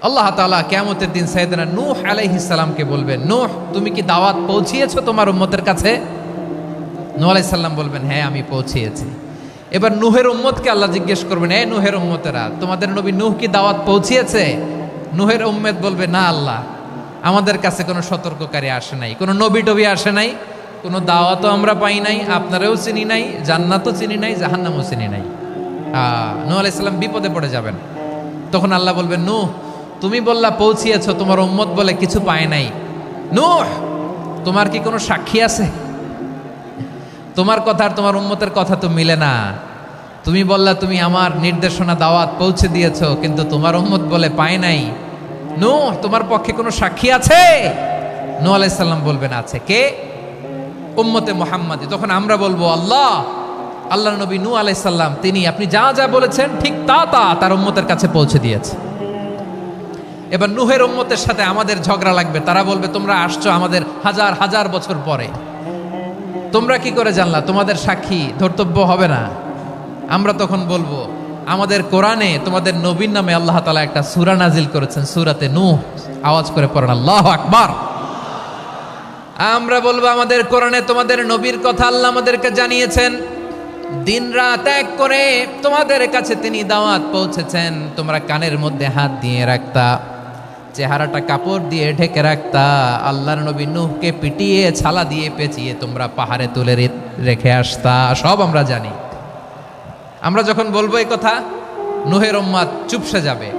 আল্লাহ তাআলা কিয়ামতের দিন সাইয়েদনা নূহ আলাইহিস সালামকে বলবেন, নূহ তুমি কি দাওয়াত পৌঁছিয়েছো তোমার উম্মতের কাছে? নূহ আলাইহিস সালাম বলবেন, হ্যাঁ আমি পৌঁছিয়েছি। এবার নূহের উম্মতকে আল্লাহ জিজ্ঞেস করবেন, এই নূহের উম্মতেরা, তোমাদের নবী নূহ কি দাওয়াত পৌঁছিয়েছে? নূহের উম্মত বলবে, না আল্লাহ, আমাদের কাছে কোনো সতর্ককারী আসে নাই, কোনো নবী টবি আসে নাই, কোনো দাওয়াতও আমরা পাই নাই, আপনারাও চিনি নাই, জান্নাতও চিনি নাই, জাহান্নামও চিনি নাই। নূহ আলাইহিস সালাম বিপদে পড়ে যাবেন। তখন আল্লাহ বলবেন, নূহ তুমি বললা পৌঁছিয়েছো, তোমার উম্মত বলে কিছু পায় নাই। নূহ তোমার কি কোনো সাক্ষী আছে? তোমার কথা আর তোমার উম্মতের কথা তো মিলে না। তুমি বললা তুমি আমার নির্দেশনা দাওয়াত পৌঁছে দিয়েছো, কিন্তু তোমার উম্মত বলে পায় নাই। নূহ তোমার পক্ষে কোনো সাক্ষী আছে? নূহ আলাইহিস সালাম বলবেন, আছে। কে? উম্মতে মুহাম্মাদি। তখন আমরা বলবো, আল্লাহ, আল্লাহর নবী নূহ আলাইহিস সালাম তিনি আপনি যা যা বলেছেন ঠিক তা তা তার উম্মতের কাছে পৌঁছে দিয়েছে। এবার নূহের উম্মতের সাথে আমাদের ঝগড়া লাগবে। তারা বলবে, তোমরা আসছো আমাদের হাজার হাজার বছর পরে, তোমরা কি করে জানলা? তোমাদের সাক্ষী ধর্তব্য হবে না। আমরা তখন বলবো, আমাদের কোরআনে তোমাদের নবীর নামে আল্লাহ তাআলা একটা সূরা নাজিল করেছেন, সূরাতে নূহ। আওয়াজ করে পড়েন আল্লাহু আকবার। আমরা বলবো, আমাদের কোরআনে তোমাদের নবীর কথা আল্লাহ আমাদেরকে জানিয়েছেন, দিন রাত এক করে তোমাদের কাছে তিনি দাওয়াত পৌঁছেছেন। তোমরা কানের মধ্যে হাত দিয়ে রাখতা, চেহারাটা কাপড় দিয়ে ঢেকে রাখতা, আল্লাহর নবী নূহকে পিটিয়ে ছালা দিয়ে পেঁচিয়ে তোমরা পাহাড়ে তুলে রেখে আসতা, সব আমরা জানি। আমরা যখন বলবো এই কথা, নূহের উম্মত চুপসে যাবে।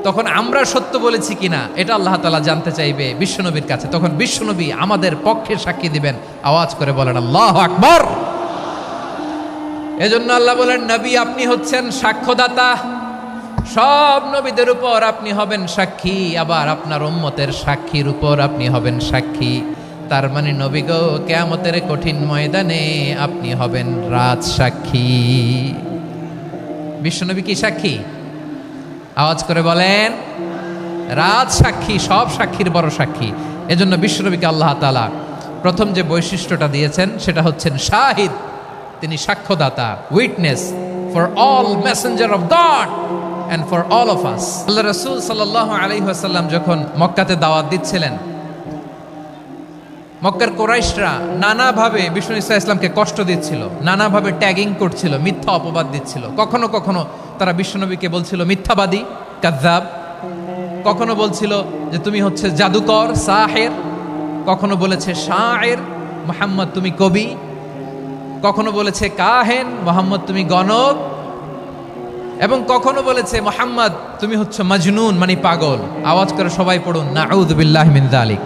তখন আমরা সত্য বলেছি কিনা এটা আল্লাহ তাআলা জানতে চাইবে বিশ্বনবীর কাছে। তখন বিশ্বনবী আমাদের পক্ষে সাক্ষী দিবেন। আওয়াজ করে বলেন আল্লাহু আকবার। এজন্য আল্লাহ বলেন, নবী আপনি হচ্ছেন সাক্ষ্যদাতা, সব নবীদের উপর আপনি হবেন সাক্ষী, আবার আপনার উম্মতের সাক্ষীর উপর আপনি হবেন সাক্ষী। তার মানে নবী গো, কিয়ামতের কঠিন ময়দানে আপনি হবেন রাজ সাক্ষী। বিশ্বনবী কি সাক্ষী? আওয়াজ করে বলেন, রাজ সাক্ষী, সব সাক্ষীর বড় সাক্ষী। এজন্য বিশ্বনবীকে আল্লাহ তাআলা প্রথম যে বৈশিষ্ট্যটা দিয়েছেন সেটা হচ্ছেন শাহিদ। তিনি সাক্ষ্যদাতা, witness for all messenger of God and for all of us. আল্লাহ রাসূল সাল্লাল্লাহু আলাইহি ওয়াসাল্লাম যখন মক্কাতে দাওয়াত দিচ্ছিলেন, মক্কার কুরাইশরা নানাভাবে বিষ্ণু ঈসা ইসলামকে কষ্ট দিচ্ছিল, নানাভাবে ট্যাগিং করছিল, মিথ্যা অপবাদ দিচ্ছিল। কখনো কখনো তারা বিশ্বনবীকে বলছিল মিথ্যাবাদী, কাযযাব। কখনো বলছিল যে তুমি হচ্ছে জাদুকর, সাহের। কখনো বলেছে শায়ের, মুহাম্মদ তুমি কবি। কখনো বলেছে কাহেন, মুহাম্মদ তুমি গণক। এবং কখনো বলেছে মুহাম্মদ তুমি হচ্ছে মাজনুন, মানে পাগল। আওয়াজ করে সবাই পড়ুন নাউযু বিল্লাহি মিন যালিক।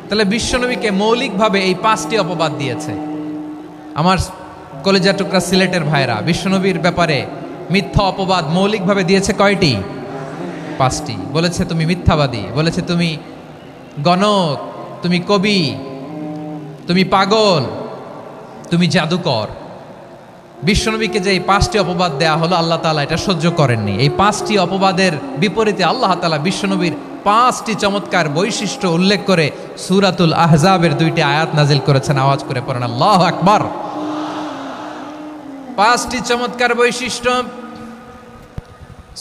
তাহলে বিশ্বনবীকে মৌলিকভাবে এই 5টি অপবাদ দিয়েছে। আমার কলেজা টুকরা সিলেটের ভাইরা, বিশ্বনবীর ব্যাপারে মিথ্যা অপবাদ মৌলিকভাবে দিয়েছে কয়টি? 5টি। বলেছে তুমি মিথ্যাবাদী, বলেছে তুমি গণক, তুমি কবি, তুমি পাগল, তুমি জাদুকর। বিশ্বনবীকে যে এই 5টি অপবাদ দেয়া হলো, আল্লাহ তাআলা এটা সহ্য করেননি। এই 5টি অপবাদের বিপরীতে আল্লাহ তাআলা বিশ্বনবীর 5টি চমৎকার বৈশিষ্ট্য উল্লেখ করে সূরাতুল আহজাবের 2টি আয়াত নাজিল করেছেন। আওয়াজ করে পড়েন আল্লাহু আকবার। 5টি চমৎকার বৈশিষ্ট্য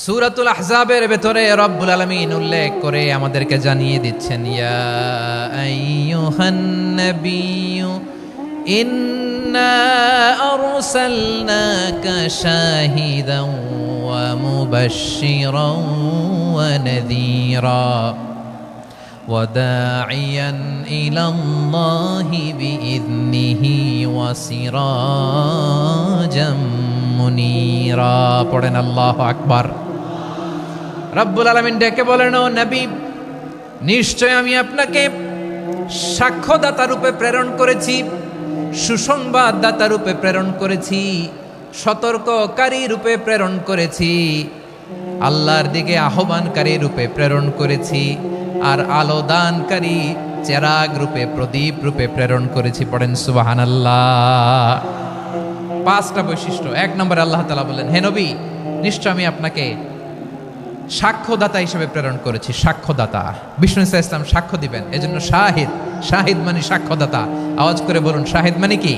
সূরাতুল আহজাবের ভেতরে রব্বুল আলামিন উল্লেখ করে আমাদেরকে জানিয়ে দিচ্ছেন, ইয়া আইয়ুহান নাবিয়্যু ইন্না আরসালনাকা শাহিদান ওয়া মুবাশশিরান ওয়া নাযীরা ওয়া দাঈয়ান ইলাল্লাহি বিইذনিহি ওয়া সিরাজাম মুনীরা। পড়েন আল্লাহু আকবার। রব্বুল আলামিন ডেকে বলেন, ও নবী, নিশ্চয় আমি আপনাকে সাক্ষ্যদাতা রূপে প্রেরণ করেছি, সুসংবাদদাতা রূপে প্রেরণ করেছি, সতর্ককারী রূপে প্রেরণ করেছি, আল্লাহর দিকে আহ্বানকারী রূপে প্রেরণ করেছি, আর আলো দানকারী চেরাগ রূপে, প্রদীপ রূপে প্রেরণ করেছি। পড়েন সুবহানাল্লাহ। 5টা বৈশিষ্ট্য। 1 নম্বরে আল্লাহ তাআলা বলেন, হে নবী, নিশ্চয় আমি আপনাকে সাক্ষ্যদাতা হিসেবে প্রেরণ করেছি। সাক্ষ্যদাতা, বিষ্ণু ঈসা ইসলাম সাক্ষ্য দিবেন, এজন্য শাহিদ। শাহিদ মানে সাক্ষ্যদাতা। আওয়াজ করে বলুন, শাহিদ মানে কি?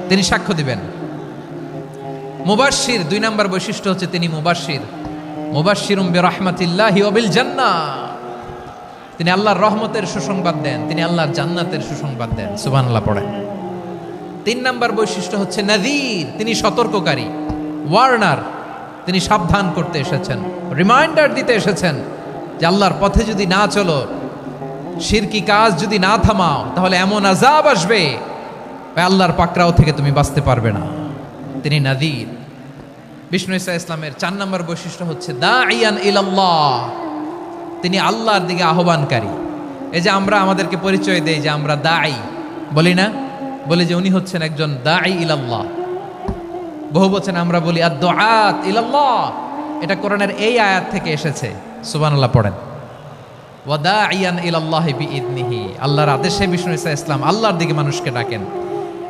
তিনি সাক্ষ্য দিবেন। মুবাশশির, 2 নম্বর বৈশিষ্ট্য হচ্ছে তিনি মুবাশশির। মুবাশশিরুম বিরাহমাতিল্লাহি ওয়া বিল জান্নাহ, তিনি আল্লাহর রহমতের সুসংবাদ দেন, তিনি আল্লাহর জান্নাতের সুসংবাদ দেন। সুবহানাল্লাহ পড়েন। 3 নাম্বার বৈশিষ্ট্য হচ্ছে নাযীর, তিনি সতর্ককারী, ওয়ার্নার, তিনি সাবধান করতে এসেছেন, রিমাইন্ডার দিতে এসেছেন যে আল্লাহর পথে যদি না চলো, শিরকি কাজ যদি না থামাও, তাহলে এমন আযাব আসবে আল্লাহর পাকড়াও থেকে তুমি বাঁচতে পারবে না। তিনি নাযীর। বিষ্ণু ঈসা ইসলামের 4 নম্বর বৈশিষ্ট্য হচ্ছে দাঈয়ান ইলাল্লাহ, তিনি আল্লাহর দিকে আহ্বানকারী। এই যে আমরা আমাদেরকে পরিচয় দেই যে আমরা দাঈ, বলি না? বলি যে উনি হচ্ছেন একজন দাঈ ইলাল্লাহ। বহু বচনে আমরা বলি আদ-দুআত ইলাল্লাহ, এটা কোরআনের এই আয়াত থেকে এসেছে। সুবহানাল্লাহ পড়েন। ওয়া দাঈয়ান ইলাল্লাহি বিইذনিহি, আল্লাহর আদেশে বিষ্ণু ঈসা ইসলাম আল্লাহর দিকে মানুষকে ডাকেন।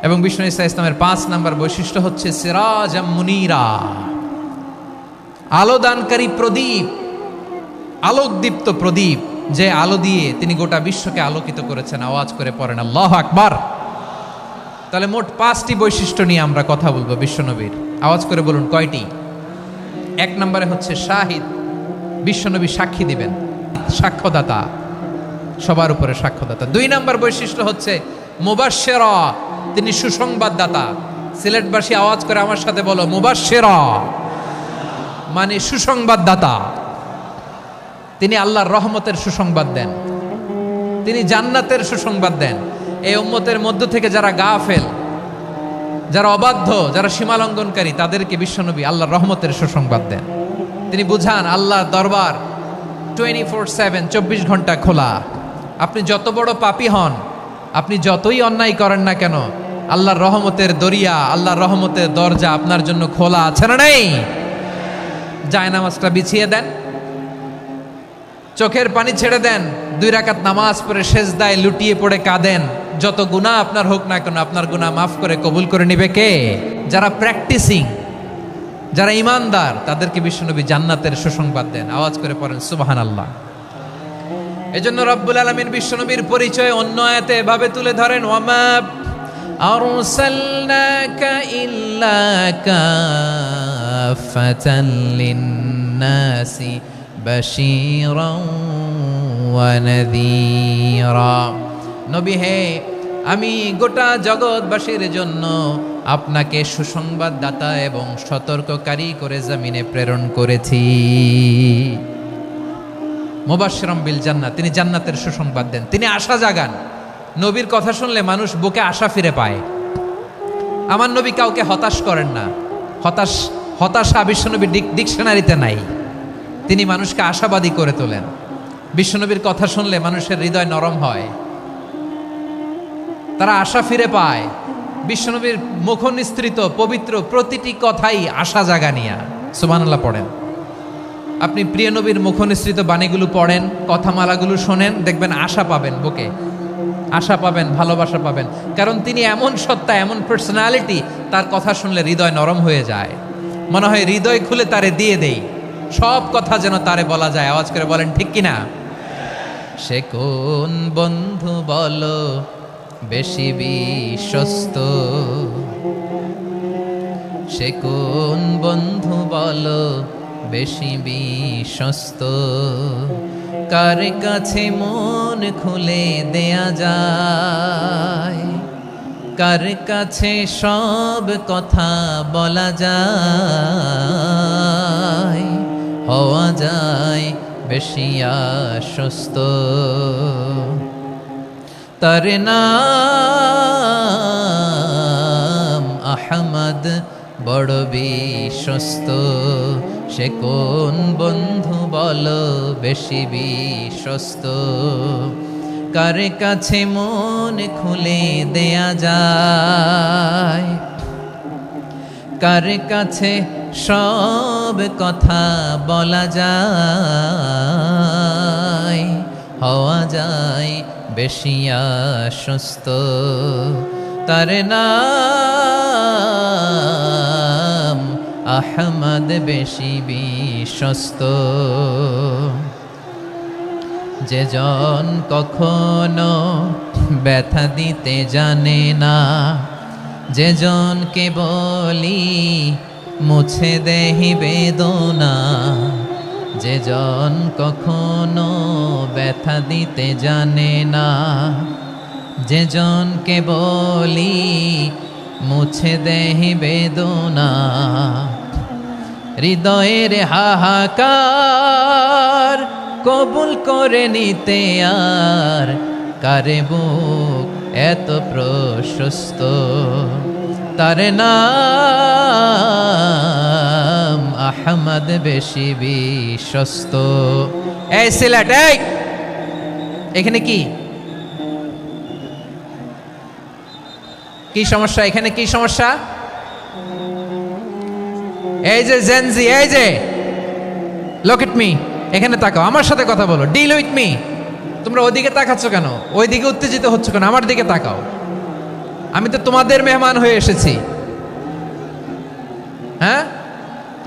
এবং বিষ্ণু ঈসা ইসলামের 5 নম্বর বৈশিষ্ট্য হচ্ছে সিরাজাম মুনীরা, আলোদানকারী প্রদীপ, আলোকদীপ্ত প্রদীপ, যে আলো দিয়ে তিনি গোটা বিশ্বকে আলোকিত করেছেন। আওয়াজ করে পড়েন আল্লাহু আকবার। তাহলে মোট 5টি বৈশিষ্ট্য নিয়ে আমরা কথা বলবো বিশ্বনবীর। আওয়াজ করে বলুন কয়টি? 1 নম্বরে হচ্ছে শাহিদ, বিশ্বনবী সাক্ষী দিবেন, সাক্ষ্যদাতা, সবার উপরে সাক্ষ্যদাতা। 2 নম্বর বৈশিষ্ট্য হচ্ছে মুবাশশিরা, তিনি সুসংবাদদাতা। সিলেটবাসী আওয়াজ করে আমার সাথে বলো মুবাশশিরা, মানে সুসংবাদদাতা। তিনি আল্লাহর রহমতের সুসংবাদ দেন, তিনি জান্নাতের সুসংবাদ দেন। এই উম্মতের মধ্য থেকে যারা গাফেল, যারা অবাধ্য, যারা সীমালঙ্ঘনকারী, তাদেরকে বিশ্বনবী আল্লাহর রহমতের সুসংবাদ দেন। তিনি বুঝান আল্লাহর দরবার 24/7, 24 ঘন্টা খোলা। আপনি যত বড় পাপী হন, আপনি যতই অন্যায় করেন না কেন, আল্লাহর রহমতের দরিয়া, আল্লাহর রহমতের দরজা আপনার জন্য খোলা আছে না নেই? জায়নামাজটা বিছিয়ে দেন, চোখের পানি ছেড়ে দেন, 2 রাকাত নামাজ পড়ে সেজদায় লুটিয়ে পড়ে কাঁদেন। যত গুনাহ আপনার হোক না কেন, আপনার গুনাহ মাফ করে কবুল করে নিবে কে? যারা প্র্যাকটিসিং, যারা ইমানদার, তাদেরকে বিশ্বনবী জান্নাতের সুসংবাদ দেন। আওয়াজ করে পড়েন সুবহানাল্লাহ। এজন্য রব্বুল আলামিন বিশ্বনবীর পরিচয় অন্য আয়াতে এভাবে তুলে ধরেন, ওয়ামা আরসালনাকা ইল্লা কাফাতান লিন-নাসি বাশীরান ওয়া নাযীরা। নবী হে, আমি গোটা জগৎবাসীর জন্য আপনাকে সুসংবাদদাতা এবং সতর্ককারী করে জমিনে প্রেরণ করেছি। মুবাশশিরাম বিল জান্নাহ, তিনি জান্নাতের সুসংবাদ দেন, তিনি আশা জাগান। নবীর কথা শুনলে মানুষ বুকে আশা ফিরে পায়। আমার নবী কাউকে হতাশ করেন না। হতাশা বিশ্বনবীর ডিকশনারিতে নাই। তিনি মানুষকে আশাবাদী করে তোলেন। বিশ্বনবীর কথা শুনলে মানুষের হৃদয় নরম হয়, তারা আশা ফিরে পায়। বিশ্বনবীর মুখ নিঃসৃত পবিত্র প্রতিটি কথাই আশা জাগানিয়া। সুবহানাল্লাহ পড়েন। আপনি প্রিয় নবীর মুখ নিঃসৃত বাণীগুলো পড়েন, কথামালাগুলো শোনেন, দেখবেন আশা পাবেন, বুকে আশা পাবেন, ভালোবাসা পাবেন। কারণ তিনি এমন সত্তা, এমন পার্সোনালিটি, তার কথা শুনলে হৃদয় নরম হয়ে যায়। মনে হয় হৃদয় খুলে তারে দিয়ে দেই, সব কথা যেন তারে বলা যায়। আওয়াজ করে বলেন ঠিক কিনা? সে কোন বন্ধু বলো বেশি বিশ্বস্ত, সে কোন বন্ধু বলো বেশি বিশ্বস্ত, কার কাছে মন খুলে দেয়া যায়, কার কাছে সব কথা বলা যায়, হওয়া যায় বেশি আশ্বস্ত। তার নাম আহমদ, বড় বিশ্বস্ত। সে কোন বন্ধু বলো বেশি বিশ্বস্ত, কার কাছে মন খুলে দেয়া যায়, কার কাছে সব কথা বলা যায়, হওয়া যায় বেশি আশ্বস্ত। তার নাম আহমদ, বেশি বিশ্বস্ত। যে জন কখনো ব্যথা দিতে জানে না, যে জনকে বলি মুছে দেহি বেদনা, যে জন কখনো ব্যথা দিতে জানে না, যে জনকে বলি মুছে দেহি বেদনা, হৃদয়ের হাহাকার কবুল করে নিতে আর কারে বুক এত প্রশস্ত, তার নাম আহমদ বেশি বিশ্বস্ত। এই সিলেট, এই এখানে কি কি সমস্যা? এখানে কি সমস্যা? এই যে জেনজি, এই যে লুক এট মি, এখানে তাকাও, আমার সাথে কথা বলো, ডিল উইথ মি। তোমরা ওইদিকে তাকাচ্ছ কেন? ওইদিকে উত্তেজিত হচ্ছ কেন? আমার দিকে তাকাও, আমি তো তোমাদের মেহমান হয়ে এসেছি। হ্যাঁ,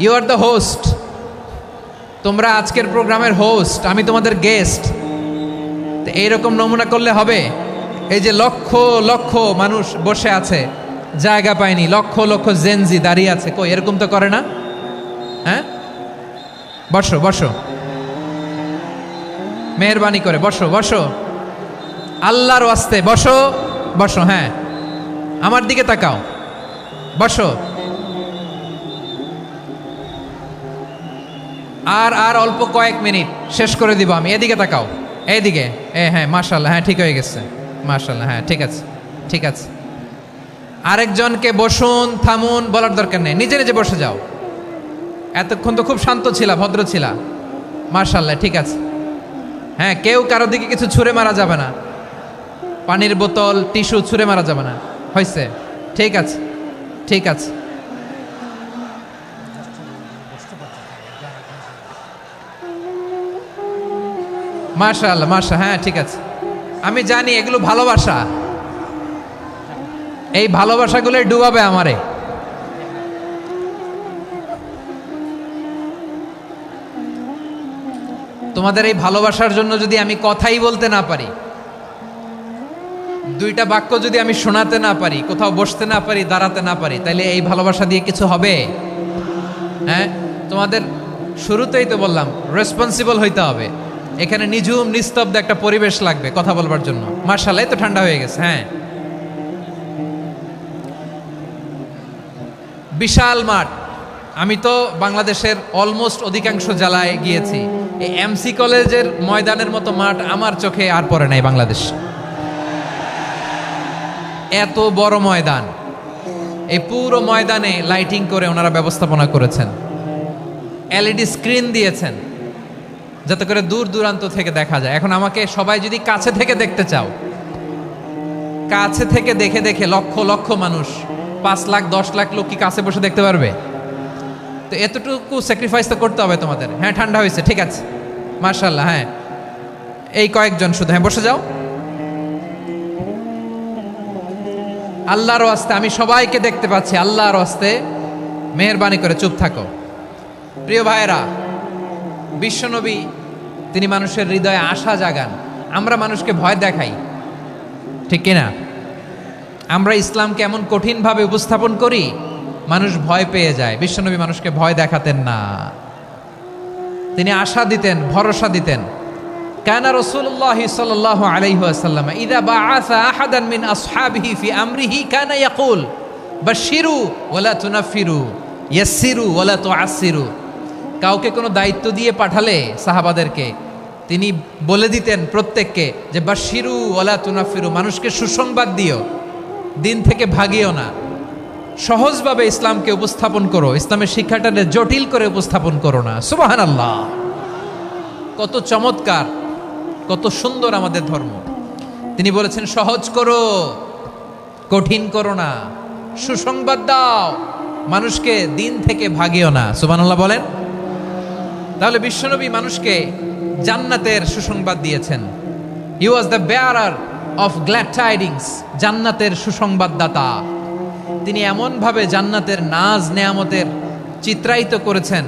ইউ আর দ্য হোস্ট, তোমরা আজকের প্রোগ্রামের হোস্ট, আমি তোমাদের গেস্ট। তো এইরকম নমুনা করলে হবে? এই যে লক্ষ লক্ষ মানুষ বসে আছে, জায়গা পায়নি, লক্ষ লক্ষ জেনজি দাঁড়িয়ে আছে, কই এরকম তো করে না? হ্যাঁ, বসো বসো, মেহরবানি করে বসো বসো, আল্লাহর ওয়াস্তে বসো বসো। হ্যাঁ, আমার দিকে তাকাও, বসো। আর আর অল্প কয়েক মিনিট, শেষ করে দিব আমি। এদিকে তাকাও, এইদিকে। হ্যাঁ, মাশাআল্লাহ, হ্যাঁ ঠিক হয়ে গেছে, মাশাআল্লাহ, হ্যাঁ ঠিক আছে ঠিক আছে। আরেকজনকে বসুন থামুন বলার দরকার নেই, নিজে নিজে বসে যাও। এতক্ষণ তো খুব শান্ত ছিলা, ভদ্র ছিলা, মাশাআল্লাহ, ঠিক আছে। হ্যাঁ, কেউ কারো দিকে কিছু ছুঁড়ে মারা যাবে না, পানির বোতল টিস্যু ছুঁড়ে মারা যাবে না, হয়েছে? ঠিক আছে ঠিক আছে। মাশাআল্লাহ মাশাআল্লাহ, হ্যাঁ ঠিক আছে। আমি জানি এগুলো ভালোবাসা, এই ভালোবাসাগুলোই ডুবাবে আমারে। তোমাদের এই ভালোবাসার জন্য যদি আমি কথাই বলতে না পারি, দুইটা বাক্য যদি আমি শোনাতে না পারি, কোথাও বসতে না পারি, দাঁড়াতে না পারি, তাহলে এই ভালোবাসা দিয়ে কিছু হবে? হ্যাঁ, তোমাদের শুরুতেই তো বললাম রেসপন্সিবল হইতে হবে। এখানে নিঝুম নিস্তব্ধ একটা পরিবেশ লাগবে কথা বলবার জন্য। মাশাআল্লাহ, তো ঠান্ডা হয়ে গেছে। হ্যাঁ, বিশাল মাঠ। আমি তো বাংলাদেশের অলমোস্ট অধিকাংশ জেলায় গিয়েছি, এই এমসি কলেজের ময়দানের মতো মাঠ আমার চোখে আর পড়ে নাই বাংলাদেশ। এত বড় ময়দান, এই পুরো ময়দানে লাইটিং করে ওনারা ব্যবস্থাপনা করেছেন, এলইডি স্ক্রিন দিয়েছেন যাতে করে দূর দূরান্ত থেকে দেখা যায়। এখন আমাকে সবাই যদি কাছে থেকে দেখতে চাও, কাছে থেকে দেখে দেখে লক্ষ লক্ষ মানুষ, 5 লাখ 10 লাখ লোক কি কাছে বসে দেখতে পারবে? তো এতটুকু স্যাক্রিফাইস তো করতে হবে তোমাদের। হ্যাঁ, ঠান্ডা হয়েছে, ঠিক আছে, মাশাআল্লাহ। হ্যাঁ, এই কয়েকজন শুধু, হ্যাঁ বসে যাও। আল্লাহর ওয়াস্তে আমি সবাইকে দেখতে পাচ্ছি, আল্লাহর ওয়াস্তে মেহেরবানি করে চুপ থাকো। প্রিয় ভাইয়েরা, বিশ্বনবী তিনি মানুষের হৃদয়ে আশা জাগান। আমরা মানুষকে ভয় দেখাই, ঠিক কিনা? আমরা ইসলামকে এমন কঠিনভাবে উপস্থাপন করি, মানুষ ভয় পেয়ে যায়। বিশ্বনবী মানুষকে ভয় দেখাতেন না, তিনি আশা দিতেন, ভরসা দিতেন। কানা রাসূলুল্লাহ সাল্লাল্লাহু আলাইহি ওয়াসাল্লাম ইযা বাআসা আহাদান মিন আসহাবিহি ফি আমরিহি কানা ইয়াকুল বাশশিরু ওয়ালা তুনাফিরু ইয়াসসিরু ওয়ালা তুআসসিরু। কাউকে কোনো দায়িত্ব দিয়ে পাঠালে সাহাবাদেরকে তিনি বলে দিতেন প্রত্যেককে যে বাশশিরু ওয়ালা তুনাফিরু, মানুষকে সুসংবাদ দিও, দিন থেকে ভাগিও না, সহজভাবে ইসলামকে উপস্থাপন করো, ইসলামের শিক্ষাটাকে জটিল করে উপস্থাপন করো না। সুবহানাল্লাহ, কত চমৎকার, কত সুন্দর আমাদের ধর্ম। তিনি বলেছেন সহজ করো, কঠিন করো না, সুসংবাদ দাও, মানুষকে দিন থেকে ভাগিও না। সুবহানাল্লাহ বলেন। তাহলে বিশ্বনবী মানুষকে জান্নাতের সুসংবাদ দিয়েছেন। He was the bearer of glad tidings, জান্নাতের সুসংবাদদাতা। তিনি এমনভাবে জান্নাতের নাজ নেয়ামতের চিত্রায়িত করেছেন,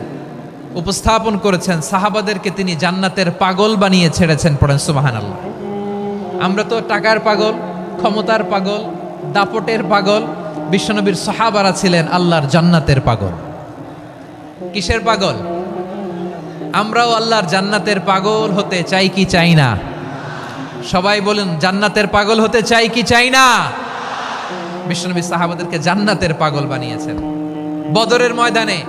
উপস্থাপন করেছেন, সাহাবাদেরকে তিনি জান্নাতের পাগল বানিয়ে ছেড়েছেন। পড়েন সুবহানাল্লাহ। আমরা তো টাকার পাগল, ক্ষমতার পাগল, দাপটের পাগল। বিশ্বনবীর সাহাবারা ছিলেন আল্লাহর জান্নাতের পাগল। কিসের পাগল? আমরাও আল্লাহর জান্নাতের পাগল হতে চাই কি চাই না? সবাই বলুন, জান্নাতের পাগল হতে চাই কি চাই না? বিশ্বনবী সাহাবাদেরকে জান্নাতের পাগল বানিয়েছেন। বদরের ময়দানে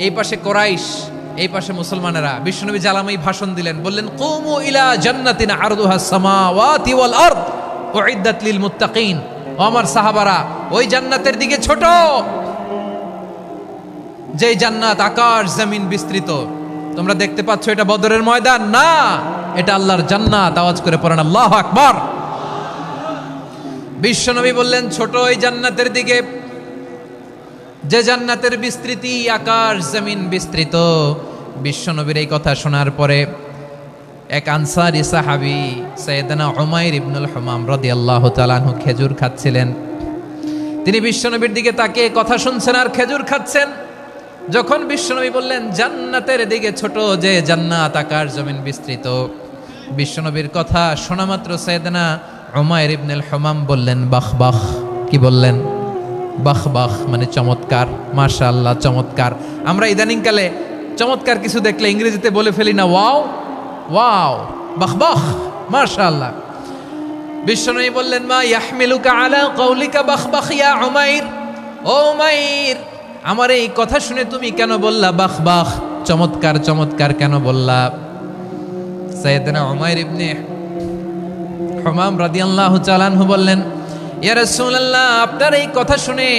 এই পাশে কোরাইশ, এই পাশে মুসলমানেরা, বিশ্বনবী জালামাই ভাষণ দিলেন, বললেন কুমু ইলা জান্নাতিন আরদুহাস সামাওয়াতি ওয়াল আরদ উইদ্দাত লিল মুত্তাকিন। ও আমার সাহাবারা, ওই জান্নাতের দিকে ছোট, যে জান্নাত আকাশ জমিন বিস্তৃত। তোমরা দেখতে পাচ্ছ এটা বদরের ময়দান না, এটা আল্লাহর জান্নাত। আওয়াজ করে পড়েন আল্লাহু আকবার। বিশ্বনবী বললেন ছোট ওই জান্নাতের দিকে, যে জান্নাতের বিস্তৃতি আকাশ জমিন বিস্তৃত। বিশ্বনবীর এই কথা শোনার পরে এক আনসারী সাহাবী সাইয়েদনা উমাইর ইবনুল হুমাম রাদিয়াল্লাহু তাআলা আনহু খেজুর খাচ্ছিলেন। তিনি বিশ্বনবীর দিকে তাকিয়ে কথা শুনছেন আর খেজুর খাচ্ছেন। যখন বিশ্বনবী বললেন জান্নাতের দিকে ছোট, যে জান্নাত আকাশ জমিন বিস্তৃত, বিশ্বনবীর কথা শোনা মাত্র সাইয়েদনা উমাইর ইবনুল হুমাম বললেন বাহ বাহ। কি বললেন? বাহ বাহ মানে চমৎকার, মাশাআল্লাহ চমৎকার। আমরা ইদানিংকালে চমৎকার কিছু দেখলে ইংরেজিতে বলে ফেলি না ওয়াও ওয়াও, বাহ বাহ, মাশাআল্লাহ। বিশ্বনবী বললেন মা ইয়াহমিলুকা আলা কওলিকা বাহ বাহ ইয়া উমাইর। ও উমাইর, আমার এই কথা শুনে তুমি কেন বললা বাহ বাহ, চমৎকার চমৎকার কেন বললা? সাইয়েদনা উমাইর ইবনে হুমাম রাদিয়াল্লাহু তাআলা আনহু বললেন ইয়া রাসূলুল্লাহ, আপনার এই কথা শুনে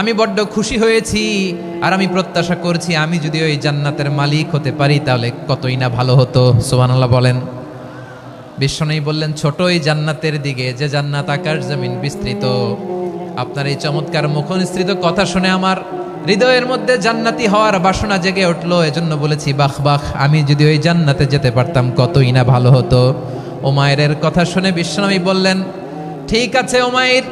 আমি বড্ড খুশি হয়েছি, আর আমি প্রত্যাশা করছি আমি যদি ওই জান্নাতের মালিক হতে পারি তাহলে কতই না ভালো হতো। সুবহানাল্লাহ বলেন। বিশ্বনবী বললেন ছোট এই জান্নাতের দিকে, যে জান্নাত আকাশ জমিন বিস্তৃত। আপনার এই চমৎকার মুখনিসৃত কথা শুনে আমার হৃদয়ের মধ্যে জান্নাতি হওয়ার বাসনা জেগে উঠলো, এজন্য বলেছি বাহ বাহ, আমি যদি ওই জান্নাতে যেতে পারতাম কতই না ভালো হতো। উমাইরের কথা শুনে বিশ্বনবী বললেন ঠিক আছে উমাইর,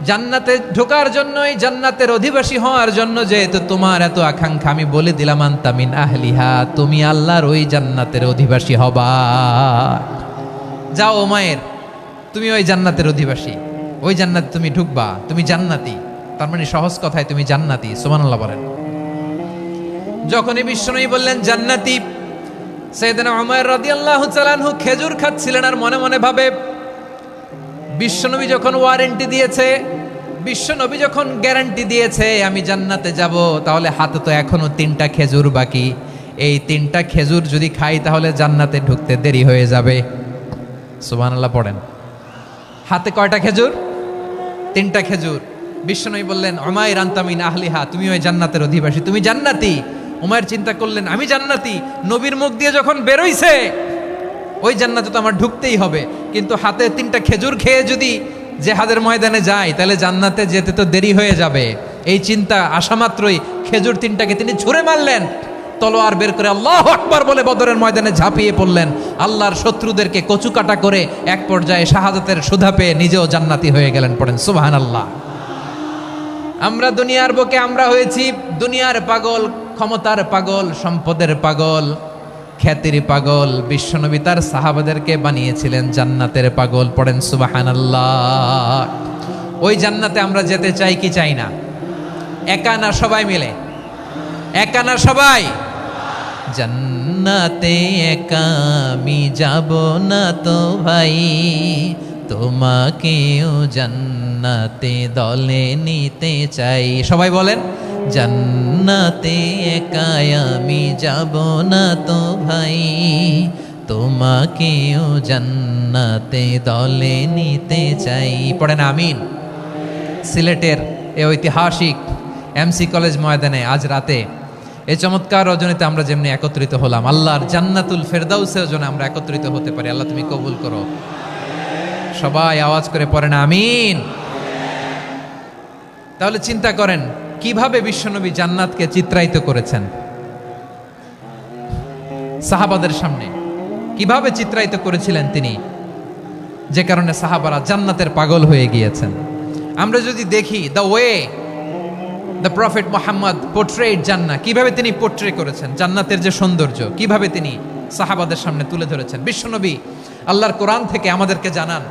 জান্নাতে ঢোকার জন্য, এই জান্নাতের অধিবাসী হওয়ার জন্য যেহেতু তোমার এত আকাঙ্ক্ষা, আমি বলে দিলাম আনতা মিন আহলিহা, তুমি আল্লাহর ওই জান্নাতের অধিবাসী হবা। যাও উমাইর, তুমি ওই জান্নাতের অধিবাসী, ওই জান্নাতে তুমি ঢুকবা, তুমি জান্নাতি। তার মানে সহজ কথায় তুমি জান্নাতি। সুবহানাল্লাহ বলেন। যখনই বিশ্বনবী বললেন জান্নাতি, সাইয়েদনা উমাইর রাদিয়াল্লাহু তাআলা আনহু খেজুর খাচ্ছিলেন আর মনে মনে ভাবে বিশ্বনবী যখন ওয়ারেন্টি দিয়েছে, বিশ্বনবী যখন গ্যারান্টি দিয়েছে আমি জান্নাতে যাব, তাহলে হাতে তো এখনো 3টা খেজুর বাকি। এই 3টা খেজুর যদি খাই তাহলে জান্নাতে ঢুকতে দেরি হয়ে যাবে। সুবহানাল্লাহ পড়েন। হাতে কয়টা খেজুর? 3টা খেজুর। বিশ্বনবী বললেন উমাইর আনতা মিন আহলিহা, তুমি ওই জান্নাতের অধিবাসী, তুমি জান্নাতি। উমাইর চিন্তা করলেন আমি জান্নাতি, নবীর মুখ দিয়ে যখন বেরোইছে ওই জান্নাতে তো আমার ঢুকতেই হবে, কিন্তু হাতে 3টা খেজুর খেয়ে যদি জেহাদের ময়দানে যাই তাহলে জান্নাতে যেতে তো দেরি হয়ে যাবে। এই চিন্তা আসা মাত্রই খেজুর 3টাকে তিনি ছুঁড়ে মারলেন, তলোয়ার বের করে আল্লাহু আকবার বলে বদরের ময়দানে ঝাঁপিয়ে পড়লেন। আল্লাহর শত্রুদেরকে কচুকাটা করে এক পর্যায়ে শাহাদাতের সুধা পেয়ে নিজেও জান্নাতি হয়ে গেলেন। পড়েন সুবহানাল্লাহ। আমরা দুনিয়ার বুকে আমরা হয়েছি দুনিয়ার পাগল, ক্ষমতার পাগল, সম্পদের পাগল, খ্যাতির পাগল। বিশ্বনবী তার সাহাবাদেরকে বানিয়েছিলেন জান্নাতের পাগল। পড়েন সুবহানাল্লাহ। ওই জান্নাতে আমরা যেতে চাই কি চাই না? একা না সবাই মিলে? একা না সবাই? জান্নাতে একা আমি যাব না তো ভাই, তোমাকেও জান্নাতে দলে নিতে চাই। সবাই বলেন জান্নাতে একা আমি যাব না তো ভাই, তোমাকেও জান্নাতে দলে নিতে চাই। পড়েন আমিন। সিলেটের এই ঐতিহাসিক এমসি কলেজ ময়দানে আজ রাতে এই চমৎকার রজনীতে আমরা যেমনি একত্রিত হলাম, আল্লাহর জান্নাতুল ফেরদাউসের জন্য আমরা একত্রিত হতে পারি। আল্লাহ তুমি কবুল করো। সবাই আওয়াজ করে পড়েন আমিন। তাহলে চিন্তা করেন কিভাবে বিশ্বনবী জান্নাতকে চিত্রায়িত করেছেন সাহাবাদের সামনে, কিভাবে চিত্রায়িত করেছিলেন তিনি, যে কারণে সাহাবারা জান্নাতের পাগল হয়ে গিয়েছেন। আমরা যদি দেখি the way the prophet Muhammad portrait জান্নাত, কিভাবে তিনি পোর্ট্রে করেছেন জান্নাতের যে সৌন্দর্য, কিভাবে তিনি সাহাবাদের সামনে তুলে ধরেছেন। বিশ্বনবী আল্লাহর কোরআন থেকে আমাদেরকে জানান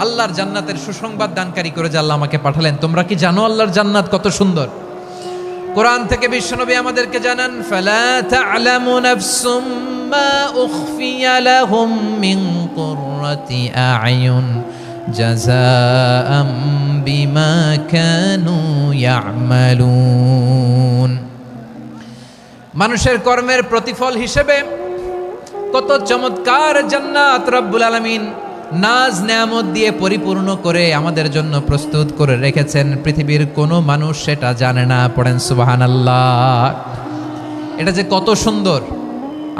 আল্লাহর জান্নাতের সুসংবাদ দানকারী করে যে আল্লাহ আমাকে পাঠালেন। তোমরা কি জানো আল্লাহর জান্নাত কত সুন্দর? কোরআন থেকে বিশ্বনবী আমাদেরকে জানান, ফালা তা'লামু নাফসুম মা উখফিয়া লাহুম মিন কুররাতি আ'য়ুন জাযাআম বিমা কানু ইয়া'মালুন। মানুষের কর্মের প্রতিফল হিসেবে কত চমৎকার জান্নাত রব্বুল আলামিন নাজ নেয়ামত দিয়ে পরিপূর্ণ করে আমাদের জন্য প্রস্তুত করে রেখেছেন। পৃথিবীর কোনো মানুষ সেটা জানে না। পড়েন সুবহানাল্লাহ। এটা যে কত সুন্দর,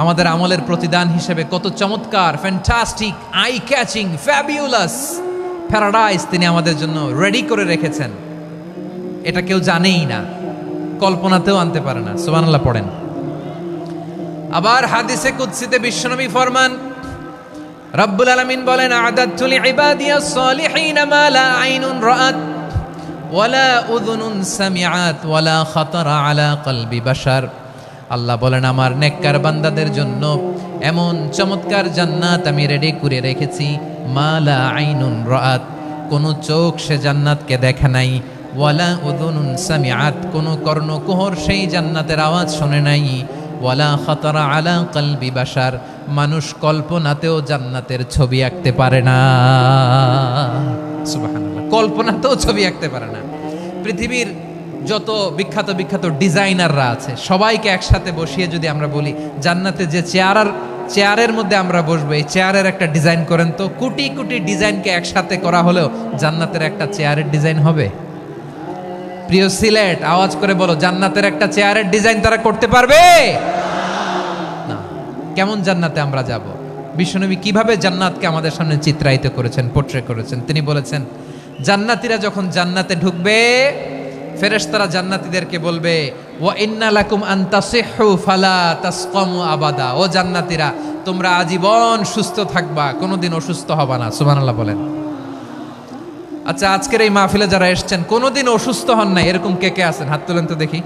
আমাদের আমলের প্রতিদান হিসেবে কত চমৎকার, fantastic, eye catching, fabulous paradise তিনি আমাদের জন্য রেডি করে রেখেছেন। এটা কেউ জানেই না, কল্পনাতেও আনতে পারে না। সুবহানাল্লাহ পড়েন। আবার হাদিসে কুদসিতে বিশ্বনবী ফরমান, রব্বুল আলামিন বলেন, আ'দাদতু লিইবাদিয়াস সালিহিন মা লা আইনুন রাআত ওয়ালা উযুনুন সামিআত ওয়ালা খাতারা আলা কলবি বাশার। আল্লাহ বলেন, আমার নেককার বান্দাদের জন্য এমন চমৎকার জান্নাত আমি রেডি করে রেখেছি, মা লা আইনুন রাআত, কোন চোখ সে জান্নাতকে দেখে নাই, ওয়ালা উযুনুন সামিআত, কোন কর্ণকুহর সেই জান্নাতের আওয়াজ শোনে নাই, ওয়ালা খাতারা আলা কলবি বাশার, মানুষ কল্পনাতেও জান্নাতের ছবি আঁকতে পারে না। সুবহানাল্লাহ, কল্পনাতেও ছবি আঁকতে পারে না। পৃথিবীর যত বিখ্যাত বিখ্যাত ডিজাইনাররা আছে সবাইকে একসাথে বসিয়ে যদি আমরা বলি জান্নাতে যে চেয়ারের মধ্যে আমরা বসবো, এই চেয়ারের একটা ডিজাইন করেন তো, কোটি কোটি ডিজাইনকে একসাথে করা হলেও জান্নাতের একটা চেয়ারের ডিজাইন হবে? প্রিয় সিলেট, আওয়াজ করে বলো, জান্নাতের একটা চেয়ারের ডিজাইন তারা করতে পারবে না। কেমন জান্নাতে আমরা যাব? বিশ্বনবী কিভাবে জান্নাতকে আমাদের সামনে চিত্রায়িত করেছেন, পোট্রে করেছেন। তিনি বলেছেন, জান্নাতীরা যখন জান্নাতে ঢুকবে, ফেরেশতারা জান্নাতীদেরকে বলবে, ওয়া ইন্না লাকুম আন তাসিহু ফালা তাসকামু আবাদা। ও জান্নাতীরা, তোমরা আজীবন সুস্থ থাকবা, কোনোদিন অসুস্থ হবা না। সুবহানাল্লাহ বলেন। আচ্ছা, আজকের এই মাহফিলে যারা এসেছেন কোনোদিন অসুস্থ হন নাই, এরকম কে কে আছেন? হাত তুলেন তো দেখি।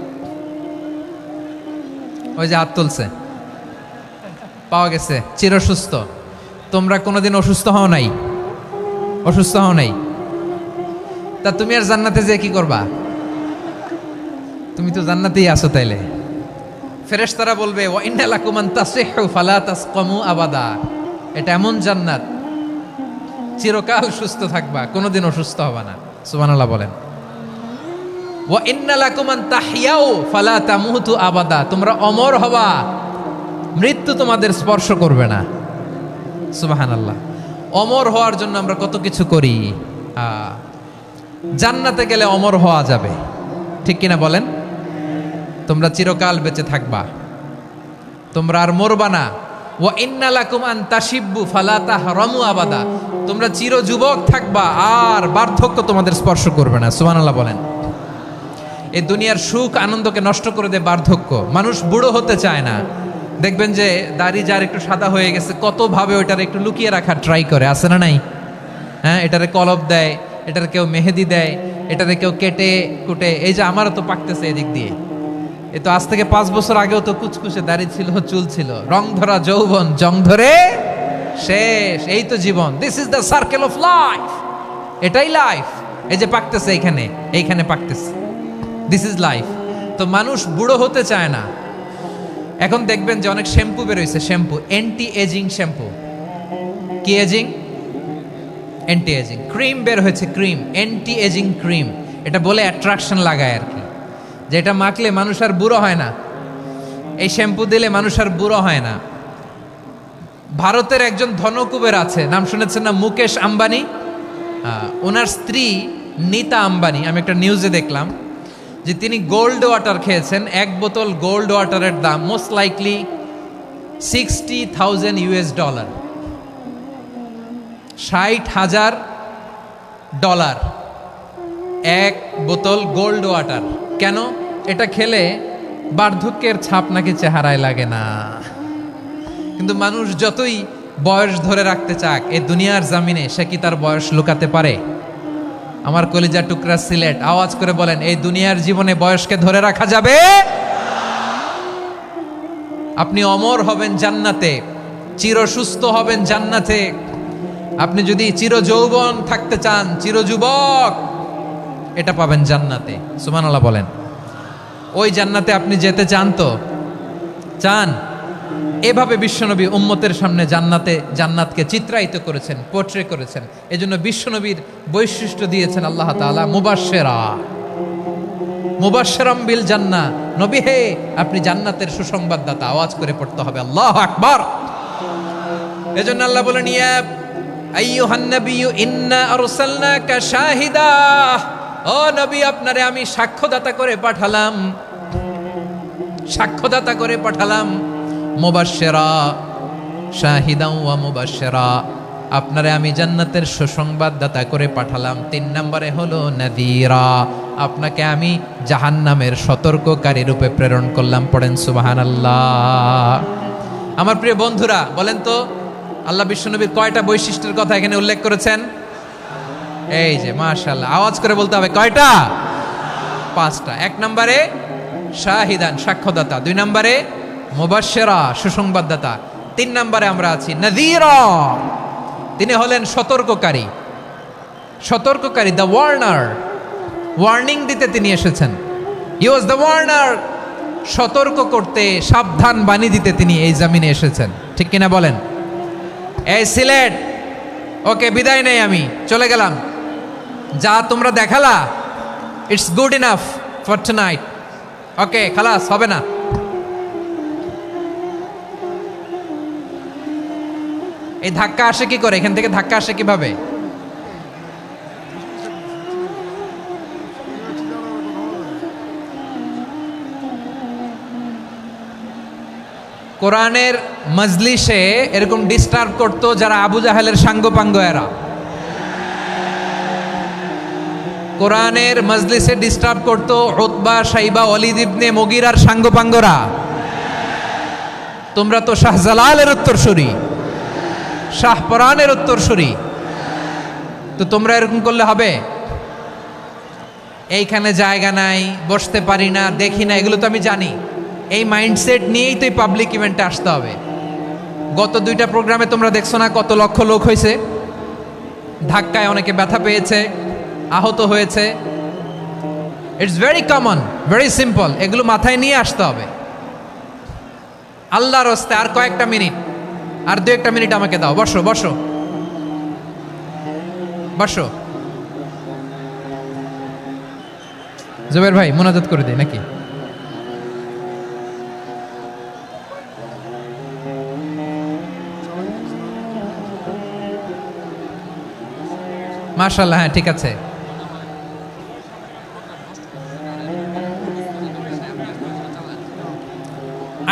ওই যে হাত তুলছে, পাওয়া গেছে, চিরসুস্থ। তোমরা কোনোদিন অসুস্থ হও নাই? অসুস্থ হও নাই? তা তুমি আর জান্নাতে যে কি করবা? তুমি তো জান্নাতেই আছো। তাইলে ফেরেশতারা বলবে, ওয়া ইন্না লাকুম আন তাসিহু ফালা তাসকামু আবাদা। এটা এমন জান্নাত, চিরকাল সুস্থ থাকবা, কোনোদিন অসুস্থ হবা না। সুবহানাল্লাহ বলেন। ওয়া ইন্না লাকুম আন তাহইয়াউ ফালা তামুতু আবাদা। তোমরা অমর হবা, মৃত্যু তোমাদের স্পর্শ করবে না। সুবহানাল্লাহ। অমর হওয়ার জন্য আমরা কত কিছু করি। জান্নাতে গেলে অমর হওয়া যাবে, ঠিক কিনা বলেন? তোমরা চিরকাল বেঁচে থাকবা, তোমরা আর মরবা না। ওয়া ইন্না লাকুম আন তাশিব্বু ফালা তাহরামু আবাদা। তোমরা চির যুবক থাকবা, আর বার্ধক্য তোমাদের স্পর্শ করবে না। সুবহানাল্লাহ বলেন। এই দুনিয়ার সুখ আনন্দকে নষ্ট করে দেয় বার্ধক্য। মানুষ বুড়ো হতে চায় না। দেখবেন যে দাড়ি যার একটু সাদা হয়ে গেছে, কত ভাবে ওইটার একটু লুকিয়ে রাখার ট্রাই করে, আছে না নাই? হ্যাঁ, এটারে কলব দেয়, এটার কেউ মেহেদি দেয়, এটারে কেউ কেটে কুটে। এই যে আমারও তো পাকতেছে এদিক দিয়ে। এ তো আজ থেকে 5 বছর আগেও তো কুচকুচে দাড়ি ছিল, চুল ছিল, রং ধরা যৌবন, জং ধরে শেষ। এই তো জীবন। This is the circle of life. এটাই লাইফ। এই যে পাকতেছে এইখানে, এইখানে পাকতেছে, দিস ইজ লাইফ। তো মানুষ বুড়ো হতে চায় না। এখন দেখবেন যে অনেক শ্যাম্পু বেরোইছে, শ্যাম্পু, অ্যান্টি এজিং শ্যাম্পু। কি এজিং? Anti ageing. ক্রিম বের হয়েছে, ক্রিম, অ্যান্টি এজিং ক্রিম। এটা বলে অ্যাট্রাকশন লাগায় আর কি, যে এটা মাখলে মানুষ আর বুড়ো হয় না, এই শ্যাম্পু দিলে মানুষ আর বুড়ো হয় না। ভারতের একজন ধনকুবের আছে, নাম শুনেছেন না? মুকেশ আম্বানি। ওনার স্ত্রী নীতা আম্বানি, আমি একটা নিউজে দেখলাম যে তিনি গোল্ড ওয়াটার খেয়েছেন। 1 বোতল গোল্ড ওয়াটারের দাম মোস্ট লাইকলি $60,000 $60,000 1 বোতল গোল্ড ওয়াটার। কেন? এটা খেলে বার্ধক্যের ছাপ নাকি চেহারায় লাগে না। কিন্তু মানুষ যতই বয়স ধরে রাখতে চাক এই দুনিয়ার জামিনে, সে কি তার বয়স লুকাতে পারে? আমার কলিজা টুকরা সিলেট, আওয়াজ করে বলেন, এই দুনিয়ার জীবনে বয়সকে ধরে রাখা যাবে? আপনি অমর হবেন জান্নাতে, চির সুস্থ হবেন জান্নাতে। আপনি যদি চির যৌবন থাকতে চান, চির যুবক, এটা পাবেন জান্নাতে। সুবহানাল্লাহ বলেন। ওই জান্নাতে আপনি যেতে চান তো? চান? এভাবে বিশ্বনবী উম্মতের সামনে জান্নাতকে চিত্রায়িত করেছেন, পোর্ট্রে করেছেন। এজন্য বিশ্বনবীর বৈশিষ্ট্য দিয়েছেন আল্লাহ তাআলা মুবাশশিরাম বিল জান্নাহ। নবী হে, আপনি জান্নাতের সুসংবাদদাতা। আওয়াজ করে পড়তে হবে আল্লাহু আকবার। এজন্য আল্লাহ বলেন, ইয়া আইয়ুহান নাবিয়্যু ইন্না আরসালনাকা শাহিদা। ও নবী, আপনারে আমি সাক্ষ্যদাতা করে পাঠালাম, সাক্ষ্যদাতা করে পাঠালাম। মুবাশশিরা শাহিদাও ওয়া মুবাশশিরা, আপনারে আমি জান্নাতের সুসংবাদদাতা করে পাঠালাম। 3 নম্বরে হলো নাযীরা, আপনাকে আমি জাহান্নামের সতর্ককারী রূপে প্রেরণ করলাম। পড়েন সুবহানাল্লাহ। আমার প্রিয় বন্ধুরা, বলেন তো আল্লাহ বিশ্বনবীর কয়টা বৈশিষ্ট্যের কথা এখানে উল্লেখ করেছেন? এই যে মাশাআল্লাহ, আওয়াজ করে বলতে হবে কয়টা? 5টা। 1 নম্বরে শাহিদান, সাক্ষ্যদাতা। 2 নম্বরে মুবাশশিরা, সুসংবাদদাতা। 3 নম্বরে আমরা আছি নাযীরা, তিনি হলেন সতর্ককারী। সতর্ককারী, দ্য ওয়ার্নার, ওয়ার্নিং দিতে তিনি এসেছেন। হি ওয়াজ দ্য ওয়ার্নার, সতর্ক করতে, সাবধান বাণী দিতে তিনি এই জমিনে এসেছেন। ঠিক কিনা বলেন? এই সিলেট, ওকে বিদায় নেই, আমি চলে গেলাম। যা তোমরা দেখালা, it's good enough for tonight. Okay, খালাস, হবে না। এই ধাক্কা আসে কি করে? এখান থেকে ধাক্কা আসে কিভাবে? কোরআনের মজলিসে এরকম ডিস্টার্ব করতো যারা আবু জাহেলের সাঙ্গপাঙ্গ এরা। কোরআনের মজলিসে ডিস্টার্ব করতো উতবা, শাইবা, ওয়ালিদ ইবনে মুগীরার সাঙ্গপাঙ্গরা। তোমরা তো শাহজালালের উত্তরসূরি, শাহপরানের উত্তরসূরি, তো তোমরা এরকম করলে হবে? এইখানে জায়গা নাই, বসতে পারি না, দেখি না, এগুলো তো আমি জানি। এই মাইন্ডসেট নিয়েই তো এই পাবলিক ইভেন্টে আসতে হবে। গত 2টা প্রোগ্রামে তোমরা দেখছো না কত লক্ষ লোক হয়েছে? ধাক্কায় অনেকে ব্যথা পেয়েছে, আহত হয়েছে। It's very common, very simple. এগুলো মাথায় নিয়ে আসতে হবে। আল্লাহর রাস্তে আর কয়েকটা মিনিট, আর 2-1টা মিনিট আমাকে দাও। বসো বসো বসো। জুবের ভাই, মুনাজাত করে দিই নাকি? মাশাআল্লাহ, হ্যাঁ ঠিক আছে।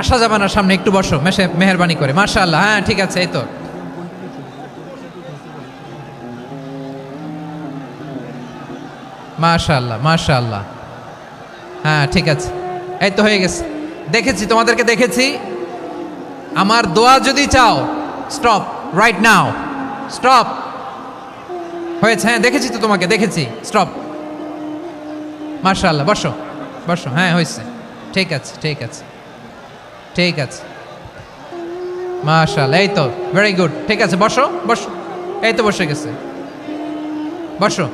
আসা যাবে না সামনে, একটু বসো মেহেরবানি করে। মাশাআল্লাহ, হ্যাঁ ঠিক আছে। এই তো মাশাআল্লাহ, মাশাআল্লাহ, হ্যাঁ ঠিক আছে। এই তো হয়ে গেছে। দেখেছি, তোমাদেরকে দেখেছি। আমার দোয়া যদি চাও, স্টপ রাইট নাও, স্টপ। হয়েছে? হ্যাঁ দেখেছি তো, তোমাকে দেখেছি। স্টপ। মাশাআল্লাহ, বসো বসো। হ্যাঁ হয়েছে, ঠিক আছে ঠিক আছে ঠিক আছে। মাশাআল্লাহ, এই তো ভেরি গুড। ঠিক আছে, বসো বসো। এই তো বসে গেছে, বসো।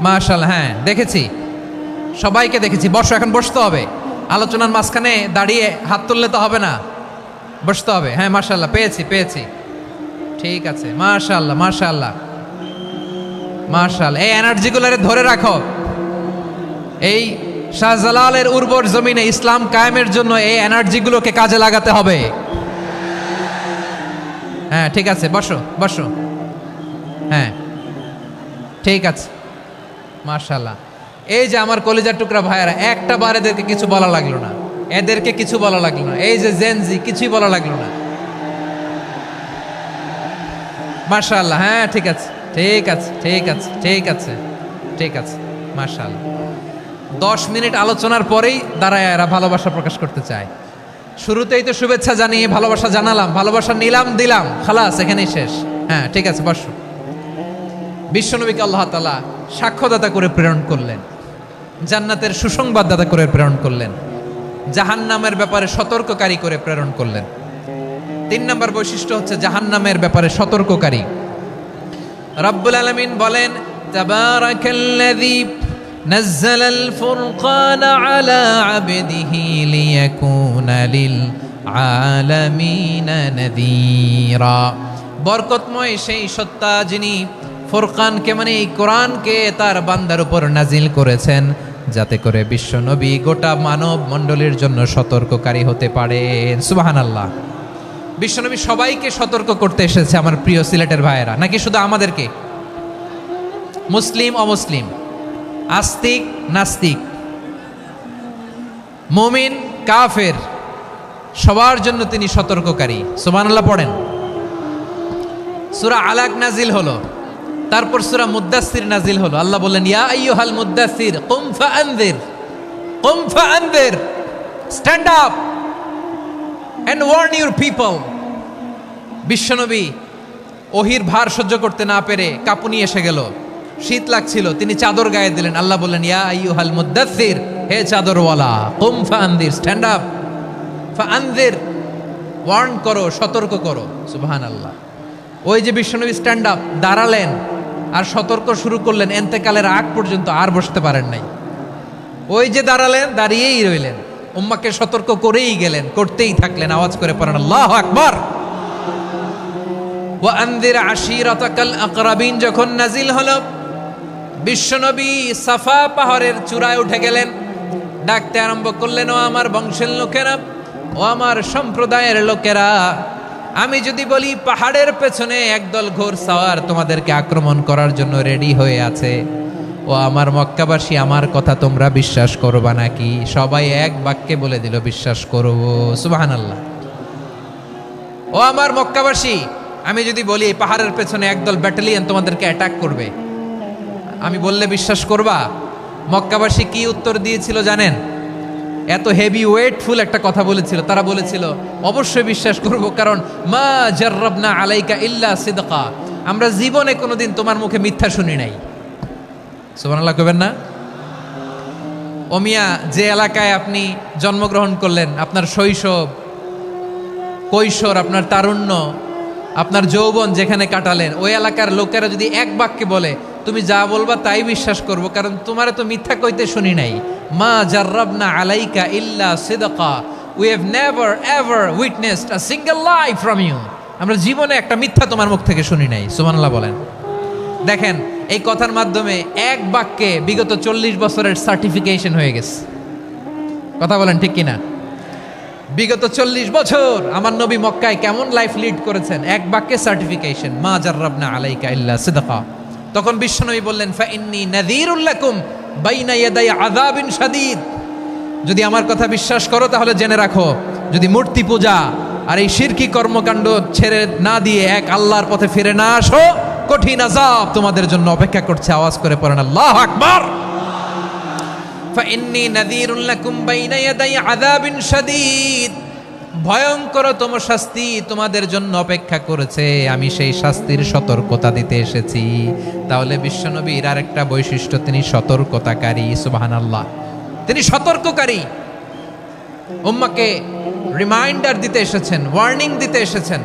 মাশাআল্লাহ, হ্যাঁ দেখেছি, সবাইকে দেখেছি। বসো, এখন বসতে হবে। আলোচনার মাঝখানে দাঁড়িয়ে হাত তুললে তো হবে না, বসতে হবে। হ্যাঁ মাশাআল্লাহ, পেয়েছি পেয়েছি। ঠিক আছে, মাশাআল্লাহ মাশাআল্লাহ মাশাআল্লাহ। এই এনার্জিগুলোরে ধরে রাখো। এই শাহজালালের উর্বর জমিনে ইসলাম কায়েমের জন্য এই এনার্জিগুলোকে কাজে লাগাতে হবে। হ্যাঁ ঠিক আছে, বসো বসো। হ্যাঁ ঠিক আছে, মাশাআল্লাহ। এই যে আমার কলিজার টুকরা ভাইয়েরা, একটা বার এদেরকে কিছু বলা লাগলো না, এদেরকে কিছু বলা লাগলো না। এই যে জেনজি, কিছুই বলা লাগলো না। মাশাআল্লাহ, হ্যাঁ ঠিক আছে ঠিক আছে ঠিক আছে ঠিক আছে ঠিক আছে। মাশাআল্লাহ। 10 মিনিট আলোচনার পরেই দাঁড়ায় এরা ভালোবাসা প্রকাশ করতে চায়। শুরুতেই তো শুভেচ্ছা জানিয়ে ভালোবাসা জানালাম, ভালোবাসা নিলাম, দিলাম, খালাস, এখানেই শেষ। হ্যাঁ ঠিক আছে, বসো। বিশ্বনবীকে আল্লাহ তাআলা সাক্ষ্যদাতা করে প্রেরণ করলেন, জান্নাতের সুসংবাদদাতা করে প্রেরণ করলেন, জাহান্নামের ব্যাপারে সতর্ককারী করে প্রেরণ করলেন। 3 নম্বর বৈশিষ্ট্য হচ্ছে জাহান্নামের ব্যাপারে সতর্ককারী। রব্বুল আলামিন বলেন, তাবারাকাল্লাযী নাযালাল ফুরকানা আলা আবদিহি লিয়াকুনা লিল আলামিনা নাযীরা। বরকতময় সেই সত্তা যিনি ফুরকানকে মানে এই কোরআনকে তার বান্দার উপর নাজিল করেছেন, যাতে করে বিশ্ব নবী গোটা মানব মণ্ডলীর জন্য সতর্ককারী হতে পারেন। সুবহানাল্লাহ। বিশ্বনবী সবাইকে সতর্ক করতে এসেছে আমার প্রিয় সিলেটের ভাইয়েরা, নাকি শুধু আমাদেরকে? মুসলিম অমুসলিম, আস্তিক নাস্তিক, মুমিন কাফের, সবার জন্য তিনি সতর্ককারী। সুবহানাল্লাহ পড়েন। সূরা আলাক নাজিল হলো, তারপর সূরা মুদ্দাসসির নাজিল হলো। আল্লাহ বললেন, ইয়া আইয়ুহাল মুদ্দাসসির কুম ফাআনযির, stand up and warn your people. বিশ্বনবী ওহির ভার সহ্য করতে না পেরে কাঁপুনি এসে গেল, শীত লাগছিল, তিনি চাদর গায়ে দিলেন। আল্লাহ বললেন, ইয়া আইয়ুহাল মুদ্দাসসির, হে চাদরওয়ালা, কুম ফাআনযির, স্ট্যান্ড আপ, ফাআনযির, ওয়ার্ন করো, সতর্ক করো। সুবহানাল্লাহ। ওই যে বিশ্বনবী স্ট্যান্ড আপ, দাঁড়ালেন আর সতর্ক শুরু করলেন, এন্তেকালের আগ পর্যন্ত আর বসতে পারেন নাই। ওই যে দাঁড়ালেন, দাঁড়িয়েই রইলেন, উম্মাকে সতর্ক করেই গেলেন, করতেই থাকলেন। আওয়াজ করে পড়েন আল্লাহু আকবার। ওয়া আনযির আশীরাতাকাল আকরাবিন যখন নাজিল হলো, বিশ্বনবী সাফা পাহাড়ের চূড়ায় উঠে গেলেন, ডাকতে আরম্ভ করলেন, ও আমার বংশের লোকেরা, ও আমার সম্প্রদায়ের লোকেরা, আমি যদি বলি পাহাড়ের পেছনে একদল ঘোড়সাওয়ার তোমাদেরকে আক্রমণ করার জন্য রেডি হয়ে আছে, ও আমার মক্কাবাসী, আমার কথা তোমরা বিশ্বাস করবা নাকি? সবাই এক বাক্যে বলে দিল, বিশ্বাস করব। সুবহানাল্লাহ। ও আমার মক্কাবাসী, আমি যদি বলি এই পাহাড়ের পেছনে একদল ব্যাটালিয়ন তোমাদেরকে অ্যাটাক করবে, আমি বললে বিশ্বাস করবা? মক্কাবাসী কি উত্তর দিয়েছিল জানেন? এত হেভি ওয়েটফুল একটা কথা বলেছিল। তারা বলেছিল, অবশ্যই বিশ্বাস করব, কারণ মা জাররাবনা আলাইকা ইল্লা সিদকা, আমরা জীবনে কোনোদিন তোমার মুখে মিথ্যা শুনি নাই। সুবহানাল্লাহ কইবেন না? ও মিয়া, যে এলাকায় আপনি জন্মগ্রহণ করলেন, আপনার শৈশব, কৈশোর, আপনার তারুণ্য, আপনার যৌবন যেখানে কাটালেন, ওই এলাকার লোকেরা যদি এক বাক্যে বলে তুমি যা বলবা তাই বিশ্বাস করব, কারণ তোমারে তো মিথ্যা কইতে শুনি নাই। মা জাররাবনা আলাইকা ইল্লা সিদকা, we have never ever witnessed a single lie from you, আমরা জীবনে একটা মিথ্যা তোমার মুখ থেকে শুনি নাই। সুবহানাল্লাহ বলেন। দেখেন, এই কথার মাধ্যমে এক বাক্যে বিগত 40 বছরের সার্টিফিকেশন হয়ে গেছে। কথা বলেন ঠিক কিনা? বিগত 40 বছর আমার নবী মক্কায় কেমন লাইফ লিড করেছেন, এক বাক্যে সার্টিফিকেশন, মা জাররাবনা আলাইকা ইল্লা সিদকা। তখন বিশ্বনবী বললেন, ফা ইন্নী নাযীরুল লাকুম বাইনা ইয়াদাই আযাবিন শাদীদ, যদি আমার কথা বিশ্বাস করো তাহলে জেনে রাখো, যদি মূর্তি পূজা আর এই শিরকি কর্মকাণ্ড ছেড়ে না দিয়ে এক আল্লাহর পথে ফিরে না আসো, কঠিন আযাব তোমাদের জন্য অপেক্ষা করছে। আওয়াজ করে পড়েন আল্লাহু আকবার। ফাইন্নী নাযীরুল লাকুম বাইনা ইয়াদাই আযাবিন শাদীদ, ভয়ঙ্করতম শাস্তি তোমাদের জন্য অপেক্ষা করেছে, আমি সেই শাস্তির সতর্কতা দিতে এসেছি। তাহলে বিশ্বনবীর আরেকটা বৈশিষ্ট্য, তিনি সতর্কতাকারী। সুবহানাল্লাহ। তিনি সতর্ককারী, উম্মাকে রিমাইন্ডার দিতে এসেছেন, ওয়ার্নিং দিতে এসেছেন।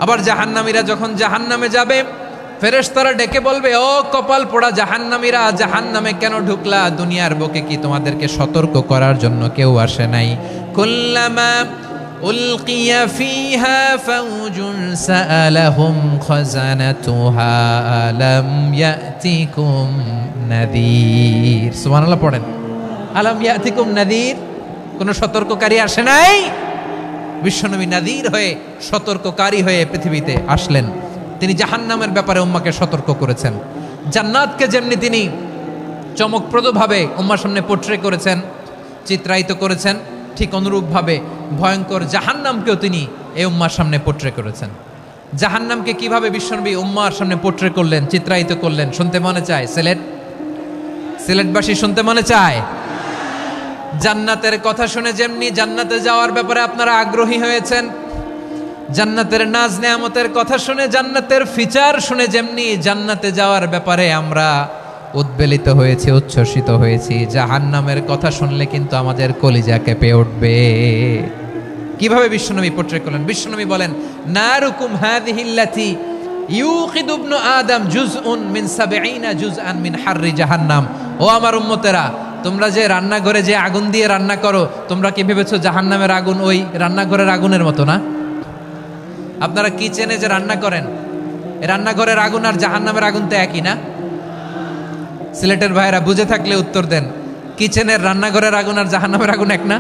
আবার জাহান্নামীরা যখন জাহান্নামে যাবে, ফেরেশতারা ডেকে বলবে, ও কপাল পোড়া জাহান্নামীরা, জাহান্নামে কেন ঢুকলা? দুনিয়ার বুকে কি তোমাদেরকে সতর্ক করার জন্য কেউ আসে নাই? কুল্লামা উলকিয়া ফিহা ফাউজুন সাআলাহুম খাজানাতুহা আলাম ইয়াতিকুম নাযীর। সুবহানাল্লাহ পড়েন। আলাম ইয়াতিকুম নাযীর, কোন সতর্ককারী আসে নাই? বিশ্বনবী নাযীর হয়ে, সতর্ককারী হয়ে পৃথিবীতে আসলেন। তিনি জাহান্নামের ব্যাপারে উম্মাকে সতর্ক করেছেন। জান্নাতকে যেমনি তিনি চমকপ্রদভাবে উম্মার সামনে পোট্রে করেছেন, চিত্রায়িত করেছেন, ঠিক অনুরূপভাবে ভয়ঙ্কর জাহান্নামকেও তিনি এই উম্মার সামনে পোট্রে করেছেন। জাহান্নামকে কিভাবে বিশ্বনবী উম্মার সামনে পোট্রে করলেন, চিত্রায়িত করলেন, শুনতে মনে চায়? সিলেটবাসী শুনতে মনে চায়? জান্নাতের কথা শুনে যেমনি জান্নাতে যাওয়ার ব্যাপারে আপনারা আগ্রহী হয়েছেন, জান্নাতের নাজ নেয়ামতের কথা শুনে, জান্নাতের ফিচার শুনে যেমনি জান্নাতে যাওয়ার ব্যাপারে আমরা উদ্বেলিত হয়েছি, উচ্ছ্বসিত হয়েছি, জাহান্নামের কথা শুনলে কিন্তু আমাদের কলিজা কেঁপে উঠবে। কিভাবে বিশ্বনবী পোট্রে করলেন? বিশ্বনবী বলেন, নারুকুম হাযিহিল্লাতী ইউকিদু ইবনু আদম জুজউন মিন 70 জুজআন মিন হাররি জাহান্নাম। ও আমার উম্মতেরা, তোমরা যে রান্নাঘরে যে আগুন দিয়ে রান্না করো, তোমরা কি ভেবেছো জাহান্নামের আগুন ওই রান্নাঘরের আগুনের মতো না? আপনারা কিচেনে যে রান্না করেন, রান্নাঘরের আগুন আর জাহান্নামের আগুন তো একই না? সিলেটের ভাইরা বুঝে থাকলে উত্তর দেন। কিচেনের রান্নাঘরের আগুন আর জাহান্নামের আগুন এক না?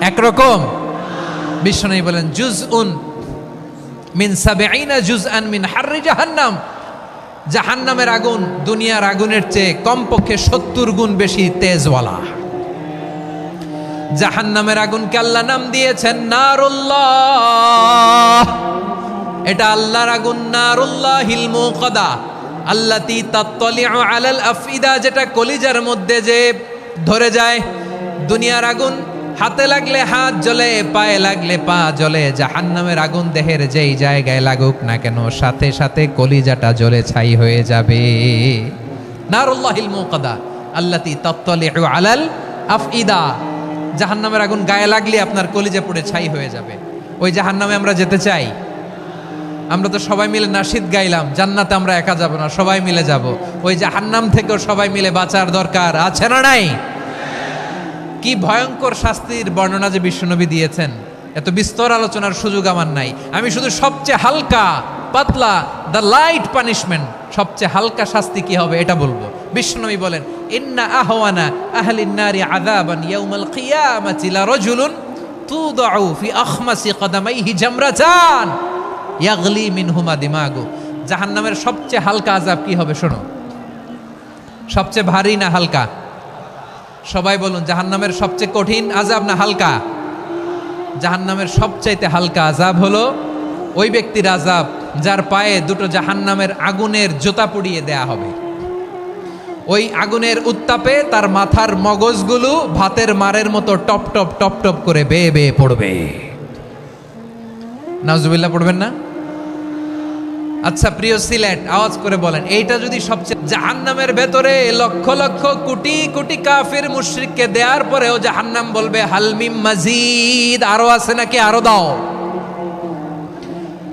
একরকম? বিশ্বনবী বলেন জুজউন মিন 70 জুজআন মিন হাররি জাহান্নাম। জাহান্নামের আগুন দুনিয়ার আগুনের চেয়ে কমপক্ষে 70 গুণ বেশি তেজওয়ালা। জাহান্নামের আগুনকে আল্লাহ নাম দিয়েছেন নারুল্লাহ। এটা আল্লাহর আগুন, নারুল্লাহিল মুকাদা আল্লাতী তাত্তালিউ আলাল আফইদা, যেটা কলিজার মধ্যে যে ধরে যায়। দুনিয়ার আগুন হাতে লাগলে হাত জ্বলে, পায়ে লাগলে পা জ্বলে। জাহান্নামের আগুন দেহের যেই জায়গায় লাগুক না কেন, সাথে সাথে কলিজাটা জ্বলে ছাই হয়ে যাবে। নারুল্লাহিল মুকাদা আল্লাতী তাত্তালিউ আলাল আফইদা। জাহান্নামের আগুন গায়ে লাগলে আপনার কলিজা পুড়ে ছাই হয়ে যাবে। ওই জাহান্নামে আমরা যেতে চাই? আমরা তো সবাই মিলে নাশিদ গাইলাম, জান্নাতে আমরা একা যাব না, সবাই মিলে যাব। ওই জাহান্নাম থেকেও সবাই মিলে বাঁচার দরকার আছে না নাই? কি ভয়ঙ্কর শাস্তির বর্ণনা যে বিশ্বনবী দিয়েছেন, এত বিস্তর আলোচনার সুযোগ আমার নাই। আমি শুধু সবচেয়ে হালকা পাতলা, দ্য লাইট পানিশমেন্ট, সবচেয়ে হালকা শাস্তি কি হবে এটা বলবো। বিশ্বনবী বলেন ইন্না আহওয়ানা আহলিন নারি আযাবান ইয়াউমাল কিয়ামাতি লা রাজুলুন তুদাউ ফি আখমাসি কদামাইহি জামরাতান ইয়াগলি মিনহুমা দিমাগু। জাহান্নামের সবচেয়ে হালকা আযাব কি হবে শোনো। সবচেয়ে ভারী না হালকা? সবাই বলুন, জাহান্নামের সবচেয়ে কঠিন আযাব না হালকা? জাহান্নামের সবচাইতে হালকা আযাব হলো ওই ব্যক্তির আযাব যার পায়ে দুটো জাহান্নামের আগুনের জুতা পুড়িয়ে দেয়া হবে। ওই আগুনের উত্তাপে তার মাথার মগজগুলো ভাতের মারের মতো টপ টপ টপ টপ করে বেয়ে বেয়ে পড়বে। নাউজুবিল্লাহ পড়বেন না? আচ্ছা প্রিয় সিলেট, আওয়াজ করে বলেন, এইটা যদি সবচেয়ে জাহান্নামের ভেতরে লক্ষ লক্ষ কোটি কোটি কাফির মুশরিককে দেওয়ার পরেও জাহান্নাম বলবে হালমিম মাজিদ, আরো আছে নাকি, আরো দাও।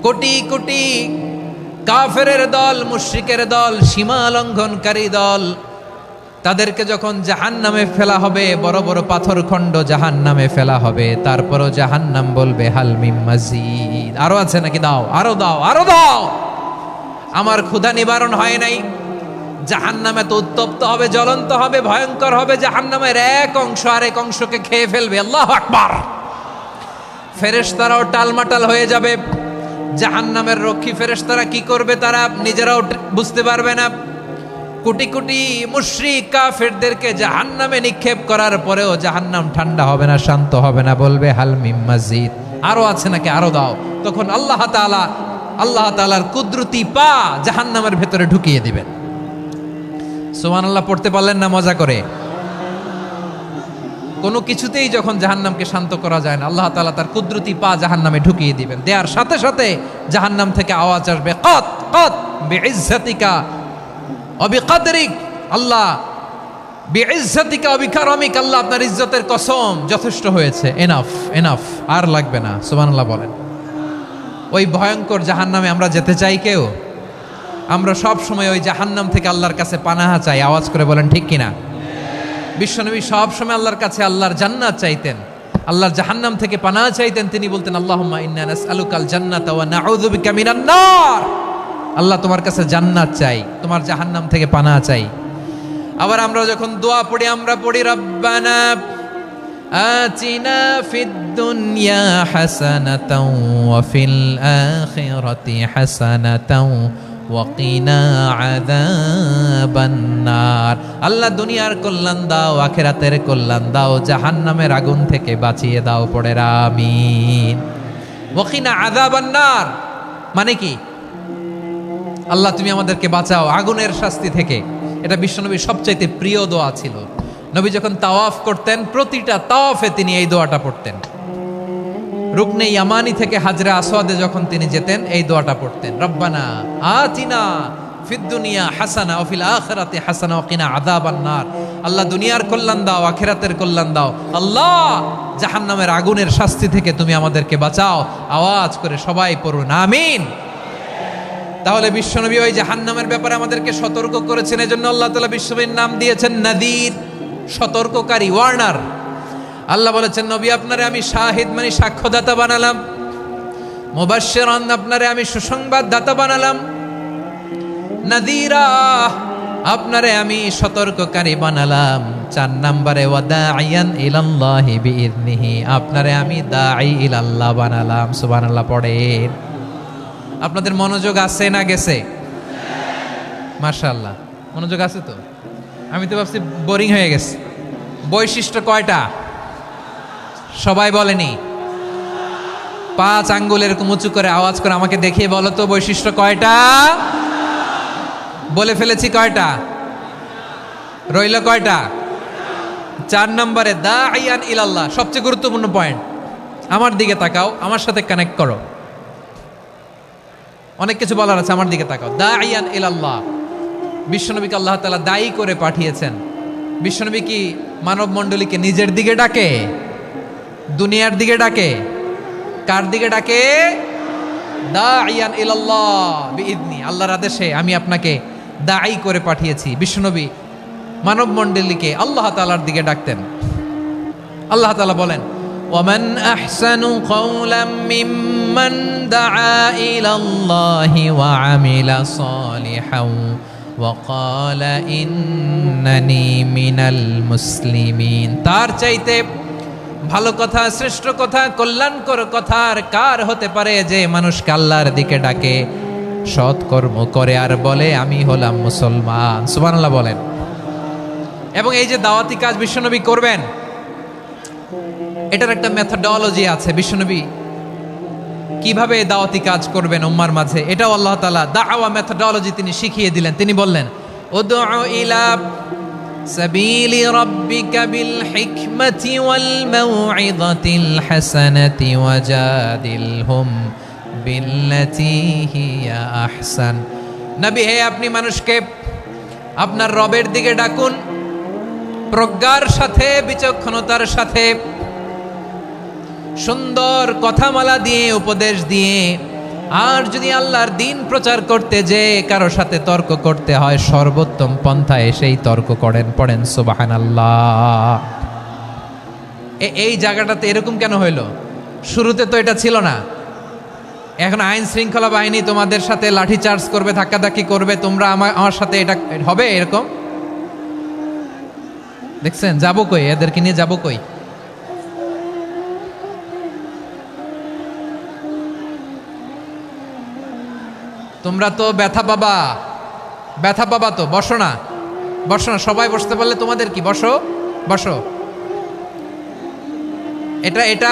কোটি কোটি কাফেরের দল, মুশরিকের দল, সীমা লঙ্ঘনকারী দল, তাদেরকে যখন জাহান্নামে ফেলা হবে, বড় বড় পাথরখণ্ড জাহান্নামে ফেলা হবে, তারপরও জাহান্নাম বলবে হালমিম মাজিদ, আরো আছে নাকি, দাও, আরো দাও, আরো দাও। আমার ক্ষুধা নিবারণ হয় নাই। জাহান্নামে তো উত্তপ্ত হবে, জ্বলন্ত হবে, ভয়ঙ্কর হবে। জাহান্নামের এক অংশ আরেক অংশকে খেয়ে ফেলবে। আল্লাহু আকবার। ফেরেশতারাও টালমাটাল হয়ে যাবে। জাহান্নামের রক্ষী ফেরেশতারা কি করবে তারা নিজেরাও বুঝতে পারবে না। কোটি কোটি মুশরিক কাফেরদেরকে জাহান্নামে নিক্ষেপ করার পরেও জাহান্নাম ঠান্ডা হবে না, শান্ত হবে না, বলবে হালমিম মাজিদ, আরো আছে নাকি, আরো দাও। তখন আল্লাহ তাআলার কুদরতি পা জাহান্নামের ভেতরে ঢুকিয়ে দিবেন। সুবহানাল্লাহ পড়তে পারলেন না মজা করে? কোনো কিছুতেই যখন জাহান্নামকে শান্ত করা যায় না, আল্লাহ তাআলা তার কুদরতি পা জাহান্নামে ঢুকিয়ে দিবেন। দেয়ার সাথে সাথে জাহান্নাম থেকে আওয়াজ আসবে, কত কত বিইজ্জাতিকা ওয়া বিকদরিক, আল্লাহ বিইজ্জাতিকা ওয়া বিকারামিক, আল্লাহ আপনার ইজ্জতের কসম, যথেষ্ট হয়েছে, এনাফ এনাফ, আর লাগবে না। সুবহানাল্লাহ বলেন। ওই ভয়ঙ্কর জাহান্নামে আমরা যেতে চাই কেউ? আমরা সব সময় ওই জাহান্নাম থেকে আল্লাহর কাছে পানাহা চাই। আওয়াজ করে বলেন ঠিক কিনা? বিশ্বনবী সব সময় আল্লাহর কাছে আল্লাহর জান্নাত চাইতেন, আল্লাহর জাহান্নাম থেকে পানাহা চাইতেন। তিনি বলতেন আল্লাহুম্মা ইন্না নাসআলুকাল জান্নাতা ওয়া নাউযু বিকা মিনান নার। আল্লাহ তোমার কাছে জান্নাত চাই, তোমার জাহান্নাম থেকে পানাহা চাই। আবার আমরা যখন দোয়া পড়ি, আমরা পড়ি রব্বানা আতিনা ফিদ দুনিয়া হাসানাতাও ওয়া ফিল আখিরাতি হাসানাতাও ওয়া কিনা আযাবান নার। আল্লাহ দুনিয়ার কল্যাণ দাও, আখিরাতের কল্যাণ দাও, জাহান্নামের আগুন থেকে বাঁচিয়ে দাও, পড়ে আমিন। ওয়া কিনা আযাবান নার মানে কি? আল্লাহ তুমি আমাদেরকে বাঁচাও আগুনের শাস্তি থেকে। এটা বিশ্বনবীর সবচাইতে প্রিয় দোয়া ছিল। নবী যখন তাওয়াফ করতেন, প্রতিটা তাওয়াফে তিনি এই দোয়াটা পড়তেন। রুকনে ইয়ামানি থেকে হাজরে আসওয়াদে যখন তিনি যেতেন, এই দোয়াটা পড়তেন, রব্বানা আতিনা ফিদ দুনিয়া হাসানা ওয়া ফিল আখিরাতি হাসানা ওয়া কিনা আযাবান নার। আল্লাহ দুনিয়ার কল্যাণ দাও, আখিরাতের কল্যাণ দাও। আল্লাহ জাহান্নামের আগুনের শাস্তি থেকে তুমি আমাদেরকে বাঁচাও। আওয়াজ করে সবাই পড়ুন আমিন। তাহলে বিশ্বনবী ওই জাহান্নামের ব্যাপারে আমাদেরকে সতর্ক করেছেন, এজন্য আল্লাহ তাআলা বিশ্বনবীর নাম দিয়েছেন নাদির, সতর্ককারী, ওয়ার্নার। আল্লাহ বলেছেন নবী আপনারে আমি শাহিদ মানে সাক্ষ্যদাতা বানালাম, মুবাশশিরান আপনারে আমি সুসংবাদদাতা বানালাম, নাদিরা আপনারে আমি সতর্ককারী বানালাম। 4 নম্বরে ওয়াদাইয়ান ইলাল্লাহি বিইذনিহি, আপনারে আমি দাঈ ইলাল্লাহ বানালাম। সুবহানাল্লাহ পড়েন। আপনাদের মনোযোগ আছে না গেছে? মাশাআল্লাহ মনোযোগ আছে তো। আমি তো ভাবছি বোরিং হয়ে গেছে। বৈশিষ্ট্য কয়টা সবাই বলেনি? 5 আঙ্গুল এরকম উঁচু করে আওয়াজ করে আমাকে দেখিয়ে বলো তো বৈশিষ্ট্য কয়টা? বলে ফেলেছি কয়টা? রইল কয়টা? 4 নম্বরে দাঈয়ান ইলাল্লাহ, সবচেয়ে গুরুত্বপূর্ণ পয়েন্ট। আমার দিকে তাকাও, আমার সাথে কানেক্ট করো। অনেক কিছু বলার আছে, আমার দিকে তাকাও। দাঈয়ান ইলাল্লাহ, বিশ্বনবীকে আল্লাহ তাআলা দায়ী করে পাঠিয়েছেন। বিশ্বনবী কি মানব মণ্ডলীকে নিজের দিকে ডাকে? দুনিয়ার দিকে ডাকে? কার দিকে ডাকে? দাঈয়ান ইলাল্লাহ বিইذনি, আল্লাহর আদেশে আমি আপনাকে দায়ী করে পাঠিয়েছি। বিশ্বনবী মানব মণ্ডলীকে আল্লাহ তাআলার দিকে ডাকতেন। আল্লাহ তাআলা বলেন ওয়ামান আহসানু কাওলাম মিম্মান দাআ ইলাল্লাহি ওয়া আমিলা সালিহান ওয়া ক্বালা ইন্নানি মিনাল মুসলিমিন। তার চাইতে ভালো কথা, শ্রেষ্ঠ কথা, কল্যাণকর কথা আর কার হতে পারে যে মানুষকে আল্লাহর দিকে ডাকে, সৎকর্ম করে আর বলে আমি হলাম মুসলমান। সুবহানাল্লাহ বলেন। এবং এই যে দাওয়াতি কাজ বিশ্বনবী করবেন, এটার একটা মেথডোলজি আছে। বিশ্বনবী কিভাবে দাওয়াতি কাজ করবেন উম্মার মাঝে, এটাও আল্লাহ তাআলা দাওয়া মেথডোলজি তিনি শিখিয়ে দিলেন। তিনি বললেন উদউ ইলা সাবিলি রাব্বিকা বিল হিকমাতি ওয়াল মাউইযাতিল হাসানাতি ওয়াজাদিলহুম বিল্লাতি হিয়া আহসান। নবী হে, আপনি মানুষকে আপনার রবের দিকে ডাকুন প্রজ্ঞার সাথে, বিচক্ষণতার সাথে, সুন্দর কথামালা দিয়ে, উপদেশ দিয়ে। আর যদি আল্লাহর দ্বীন প্রচার করতে যে কারো সাথে তর্ক করতে হয়, সর্বোত্তম পন্থায় সেই তর্ক করেন। পড়েন সুবহানাল্লাহ। এই জায়গাটাতে এরকম কেন হইল? শুরুতে তো এটা ছিল না। এখন আইন শৃঙ্খলা বাহিনী তোমাদের সাথে লাঠি চার্জ করবে, ধাক্কাধাক্কি করবে, তোমরা আমার সাথে এটা হবে এরকম? দেখছেন যাবো কই? এদেরকে নিয়ে যাবো কই? তোমরা তো ব্যথা পাবা, ব্যথা পাবা তো। বসো না, বসো না, সবাই বসতে পারলে তোমাদের কি? বসো বসো। এটা এটা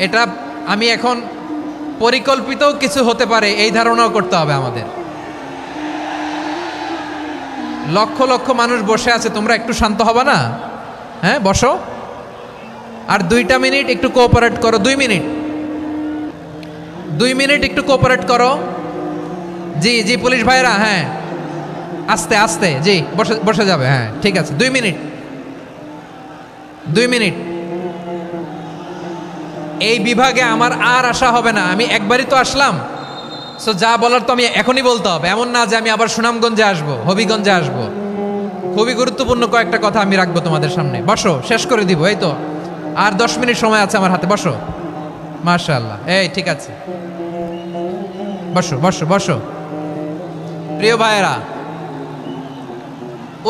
এটা আমি এখন পরিকল্পিত কিছু হতে পারে এই ধারণাও করতে হবে আমাদের। লক্ষ লক্ষ মানুষ বসে আছে, তোমরা একটু শান্ত হবে না? হ্যাঁ বসো। আর 2টা মিনিট একটু কোঅপারেট করো। 2 মিনিট, 2 মিনিট একটু কোঅপারেট করো। জি জি পুলিশ ভাইরা, হ্যাঁ আস্তে আস্তে, জি বসে বসে যাবে। হ্যাঁ ঠিক আছে, 2 মিনিট, 2 মিনিট। এই বিভাগে আমার আর আসা হবে না, আমি একবারই তো আসলাম। সো যা বলার তো আমি এখনই বলতে হবে, এমন না যে আমি আবার সুনামগঞ্জে আসবো, হবিগঞ্জে আসবো। খুবই গুরুত্বপূর্ণ কয়েকটা কথা আমি রাখবো তোমাদের সামনে। বসো, শেষ করে দিব। এই তো আর 10 মিনিট সময় আছে আমার হাতে। বসো। মাশাআল্লাহ, এই ঠিক আছে, বসো বসো বসো। প্রিয় ভাইয়েরা,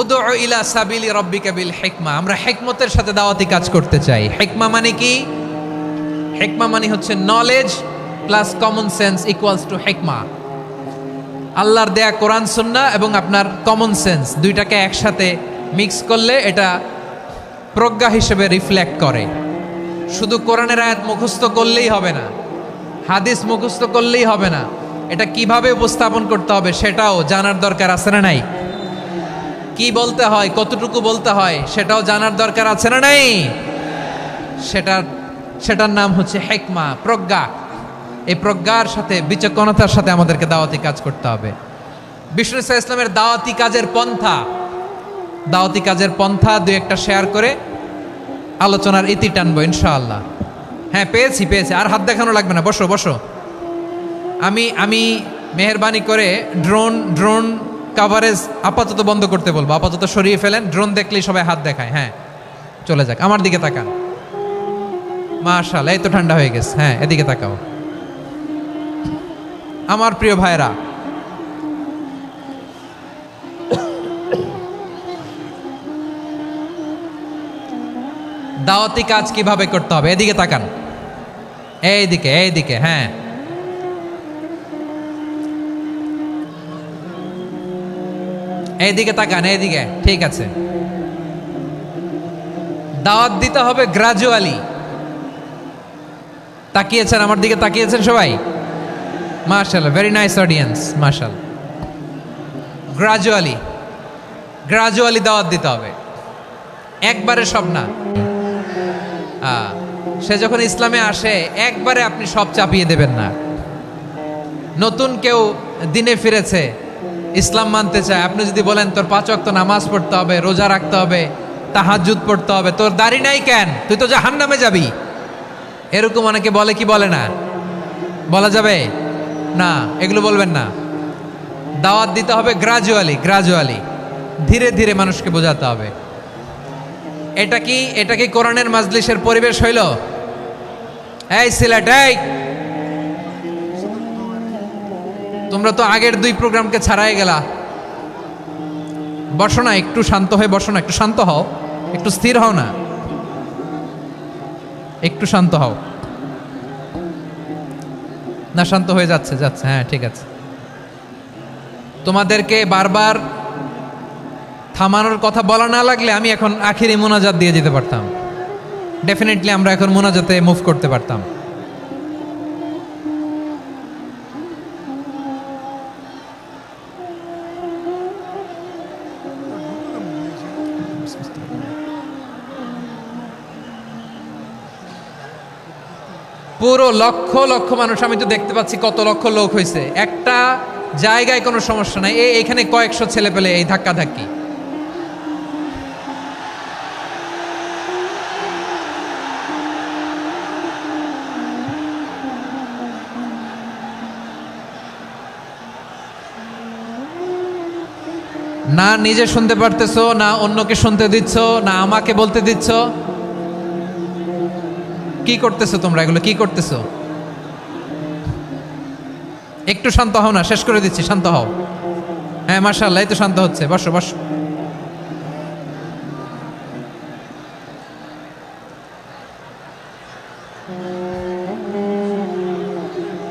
উদউ ইলা সাবিলি রাব্বিকা বিল হিকমা, আমরা হিকমতের সাথে দাওয়াতি কাজ করতে চাই। হিকমা মানে কি? হিকমা মানে হচ্ছে knowledge plus common sense equals to হিকমা। আল্লাহর দেয়া কোরআন সুন্নাহ এবং আপনার কমন সেন্স দুইটাকে একসাথে মিক্স করলে এটা প্রজ্ঞা হিসেবে রিফ্লেক্ট করে। শুধু কোরআনের আয়াত মুখস্থ করলেই হবে না, হাদিস মুখস্থ করলেই হবে না, এটা কিভাবে উপস্থাপন করতে হবে সেটাও জানার দরকার আছে না নাই? কি বলতে হয়, কতটুকু বলতে হয় সেটাও জানার দরকার আছে না নাই? সেটার নাম হচ্ছে হিকমা, প্রজ্ঞা। এই প্রজ্ঞার সাথে, বিচক্ষণতার সাথে আমাদেরকে দাওয়াতি কাজ করতে হবে। বিষ্ণু ইসলামের দাওয়াতি কাজের পন্থা, দাওয়াতি কাজের পন্থা 2-1টা শেয়ার করে আলোচনার ইতি টানবো ইনশাআল্লাহ। হ্যাঁ পেয়েছি, আর হাত দেখানো লাগবে না। বসো বসো। আমি মেহেরবানি করে ড্রোন কাভারেজ আপাতত বন্ধ করতে বলবো, আপাতত সরিয়ে ফেলেন। ড্রোন দেখলেই সবাই হাত দেখায়, হ্যাঁ চলে যাক। আমার দিকে তাকান, মাশাআল্লাহ এই তো ঠান্ডা হয়ে গেছে। হ্যাঁ এদিকে তাকাও। আমার প্রিয় ভাইরা, দাওয়াতি কাজ কিভাবে করতে হবে এদিকে তাকান, এইদিকে হ্যাঁ। এইদিকে তাকান, এইদিকে, ঠিক আছে। দাওয়াত দিতে হবে গ্রাজুয়ালি। তাকিয়েছেন আমার দিকে, তাকিয়েছেন সবাই, মাশাআল্লাহ, ভেরি নাইস অডিয়েন্স, মাশাআল্লাহ। গ্রাজুয়ালি দাওয়াত দিতে হবে, একবারে সব না। সে যখন ইসলামে আসে একবারে আপনি সব চাপিয়ে দেবেন না। নতুন কেউ দিনে ফিরেছে, ইসলাম মানতে চায়, আপনি যদি বলেন তোর 5 ওয়াক্ত নামাজ পড়তে হবে, রোজা রাখতে হবে, তাহাজ্জুদ পড়তে হবে, তোর দাড়ি নাই কেন, তুই তো জাহান্নামে যাবি, এরকম অনেকে বলে কি বলে না? বলা যাবে না, এগুলো বলবেন না। দাওয়াত দিতে হবে গ্রাজুয়ালি, ধীরে ধীরে মানুষকে বোঝাতে হবে। এটা কি কোরআনের মাজলিসের পরিবেশ হইল? এই সিলেট, এই তোমরা তো আগের 2 প্রোগ্রামকে ছাড়াই গেলা। বসো না, একটু শান্ত হয়ে বসো না, একটু শান্ত হও, একটু স্থির হও না, একটু শান্ত হও না। শান্ত হয়ে যাচ্ছে, হ্যাঁ ঠিক আছে। তোমাদেরকে বারবার থামানোর কথা বলা না লাগলে আমি এখন আখিরি মোনাজাত দিয়ে যেতে পারতাম। ডেফিনেটলি আমরা এখন মোনাজাতে মুভ করতে পারতাম। পুরো লক্ষ লক্ষ মানুষ, আমি তো দেখতে পাচ্ছি কত লক্ষ লোক হয়েছে একটা জায়গায়, কোনো সমস্যা নাই। এখানে কয়েকশো ছেলে পেলে এই ধাক্কা ধাক্কি। না নিজে শুনতে পারতেছো, না অন্যকে শুনতে দিচ্ছ, না আমাকে বলতে দিচ্ছ। কি করতেছো তোমরা, এগুলো কি করতেছো? একটু শান্ত হও না, শেষ করে দিচ্ছি, শান্ত হও। হ্যাঁ মাশাআল্লাহ, এই তো শান্ত হচ্ছে, বসো বসো।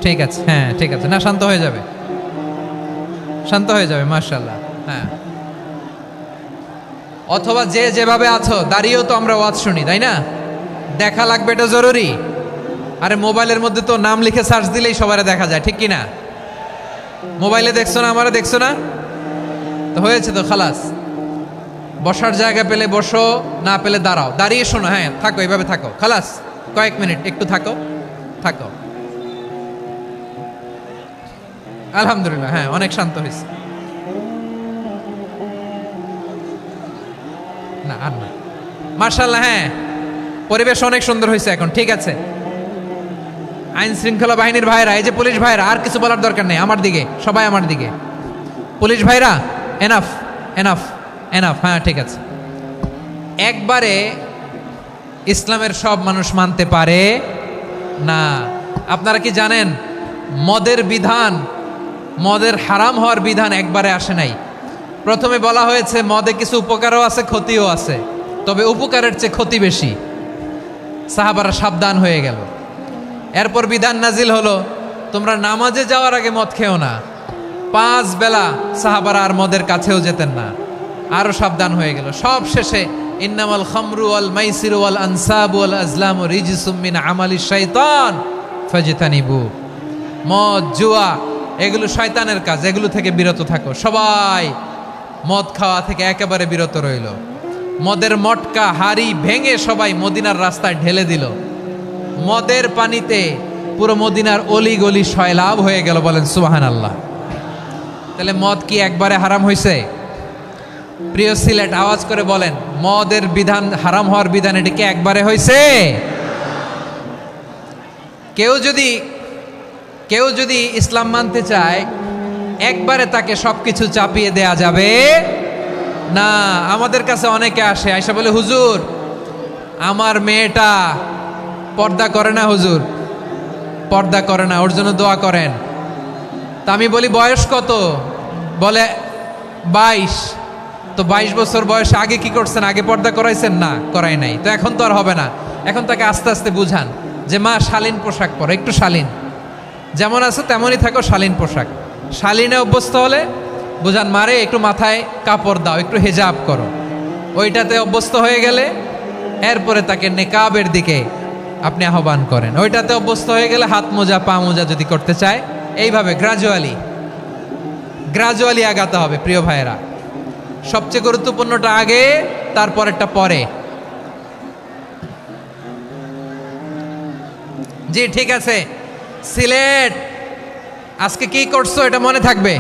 ঠিক আছে, হ্যাঁ ঠিক আছে, না শান্ত হয়ে যাবে, শান্ত হয়ে যাবে, মাশাআল্লাহ। হ্যাঁ, অথবা যে যেভাবে আছো দাঁড়িয়েও তো আমরা ওয়াজ শুনি, তাই না? দেখা লাগবে, এটা জরুরি। আরে মোবাইলের মধ্যে তো নাম লিখে সার্চ দিলেই সবারে দেখা যায়, ঠিক কি না? মোবাইলে দেখছো না, আমারে দেখছো না, তো হয়েছে তো, খালাস। বসার জায়গা পেলে বসো, না পেলে দাঁড়াও, দাঁড়িয়ে শোনো। হ্যাঁ থাকো, এইভাবে থাকো, খালাস। কয়েক মিনিট একটু থাকো। আলহামদুলিল্লাহ, হ্যাঁ অনেক শান্ত হয়েছে। না আর না, মাশাআল্লাহ, হ্যাঁ পরিবেশ অনেক সুন্দর হয়েছে এখন, ঠিক আছে। আইন শৃঙ্খলা বাহিনীর ভাইরা, এই যে পুলিশ ভাইরা, আর কিছু বলার দরকার নেই, আমার দিকে সবাই, আমার দিকে। পুলিশ ভাইরা এনাফ এনাফ এনাফ, হ্যাঁ ঠিক আছে। একবারে ইসলামের সব মানুষ মানতে পারে না। আপনারা কি জানেন মদের বিধান, মদের হারাম হওয়ার বিধান একবারে আসে নাই। প্রথমে বলা হয়েছে মদে কিছু উপকারও আছে, ক্ষতিও আছে, তবে উপকারের চেয়ে ক্ষতি বেশি। সাহাবারা সাবধান হয়ে গেল। এরপর বিধান নাজিল হলো, তোমরা নামাজে যাওয়ার আগে মদ খেও না। 5 বেলা সাহাবারা আর মদের কাছেও যেতেন না, আরো সাবধান হয়ে গেল। সব শেষে ইন্নামাল খামরু ওয়াল মাইসিরু ওয়াল আনসাবু ওয়াল আজলামু রিজসুম মিন আমালিশ শাইতান ফাজতানিবু। মদ, জুয়া এগুলো শয়তানের কাজ, এগুলো থেকে বিরত থাকো। সবাই মদ খাওয়া থেকে একেবারে বিরত রইল। মদের মটকা হাড়ি ভেঙে সবাই মদিনার রাস্তায় ঢেলে দিল। মদের পানিতে পুরো মদিনার অলি গলি সয়লাভ হয়ে গেল, বলেন সুবহানাল্লাহ। তাহলে মদ কি একবারে হারাম হয়েছে? প্রিয় সিলেট, আওয়াজ করে বলেন, মদের বিধান, হারাম হওয়ার বিধান এটি কি একবারে হয়েছে? কেউ যদি ইসলাম মানতে চায়, একবারে তাকে সবকিছু চাপিয়ে দেয়া যাবে না। আমাদের কাছে অনেকে আসে, আয়সা বলে, হুজুর আমার মেয়েটা পর্দা করে না, হুজুর পর্দা করে না, ওর জন্য দোয়া করেন। তা আমি বলি বয়স কত? বলে 22। তো 22 বছর বয়সে আগে কি করছেন? আগে পর্দা করাইছেন? না, করাই নাই। তো এখন তো আর হবে না। এখন তাকে আস্তে আস্তে বুঝান যে মা শালীন পোশাক পরো, একটু শালীন, যেমন আছো তেমনই থাকো, শালীন পোশাক। শালীনে অভ্যস্ত হলে বুঝান মারে একটু মাথায় কাপড় দাও, একটু হেজাব করো। ওইটাতে অভ্যস্ত হয়ে গেলে এরপরে তাকে নেকাবের দিকে আপনি আহ্বান করেন। ওইটাতে অভ্যস্ত হয়ে গেলে হাত মোজা পা মোজা যদি করতে চায়, এইভাবে গ্রাজুয়ালি আগাতে হবে। প্রিয় ভাইয়েরা, সবচেয়ে গুরুত্বপূর্ণটা আগে, তারপরেরটা পরে। জি ঠিক আছে। সিলেট আজকে কি করছো এটা মনে থাকবে।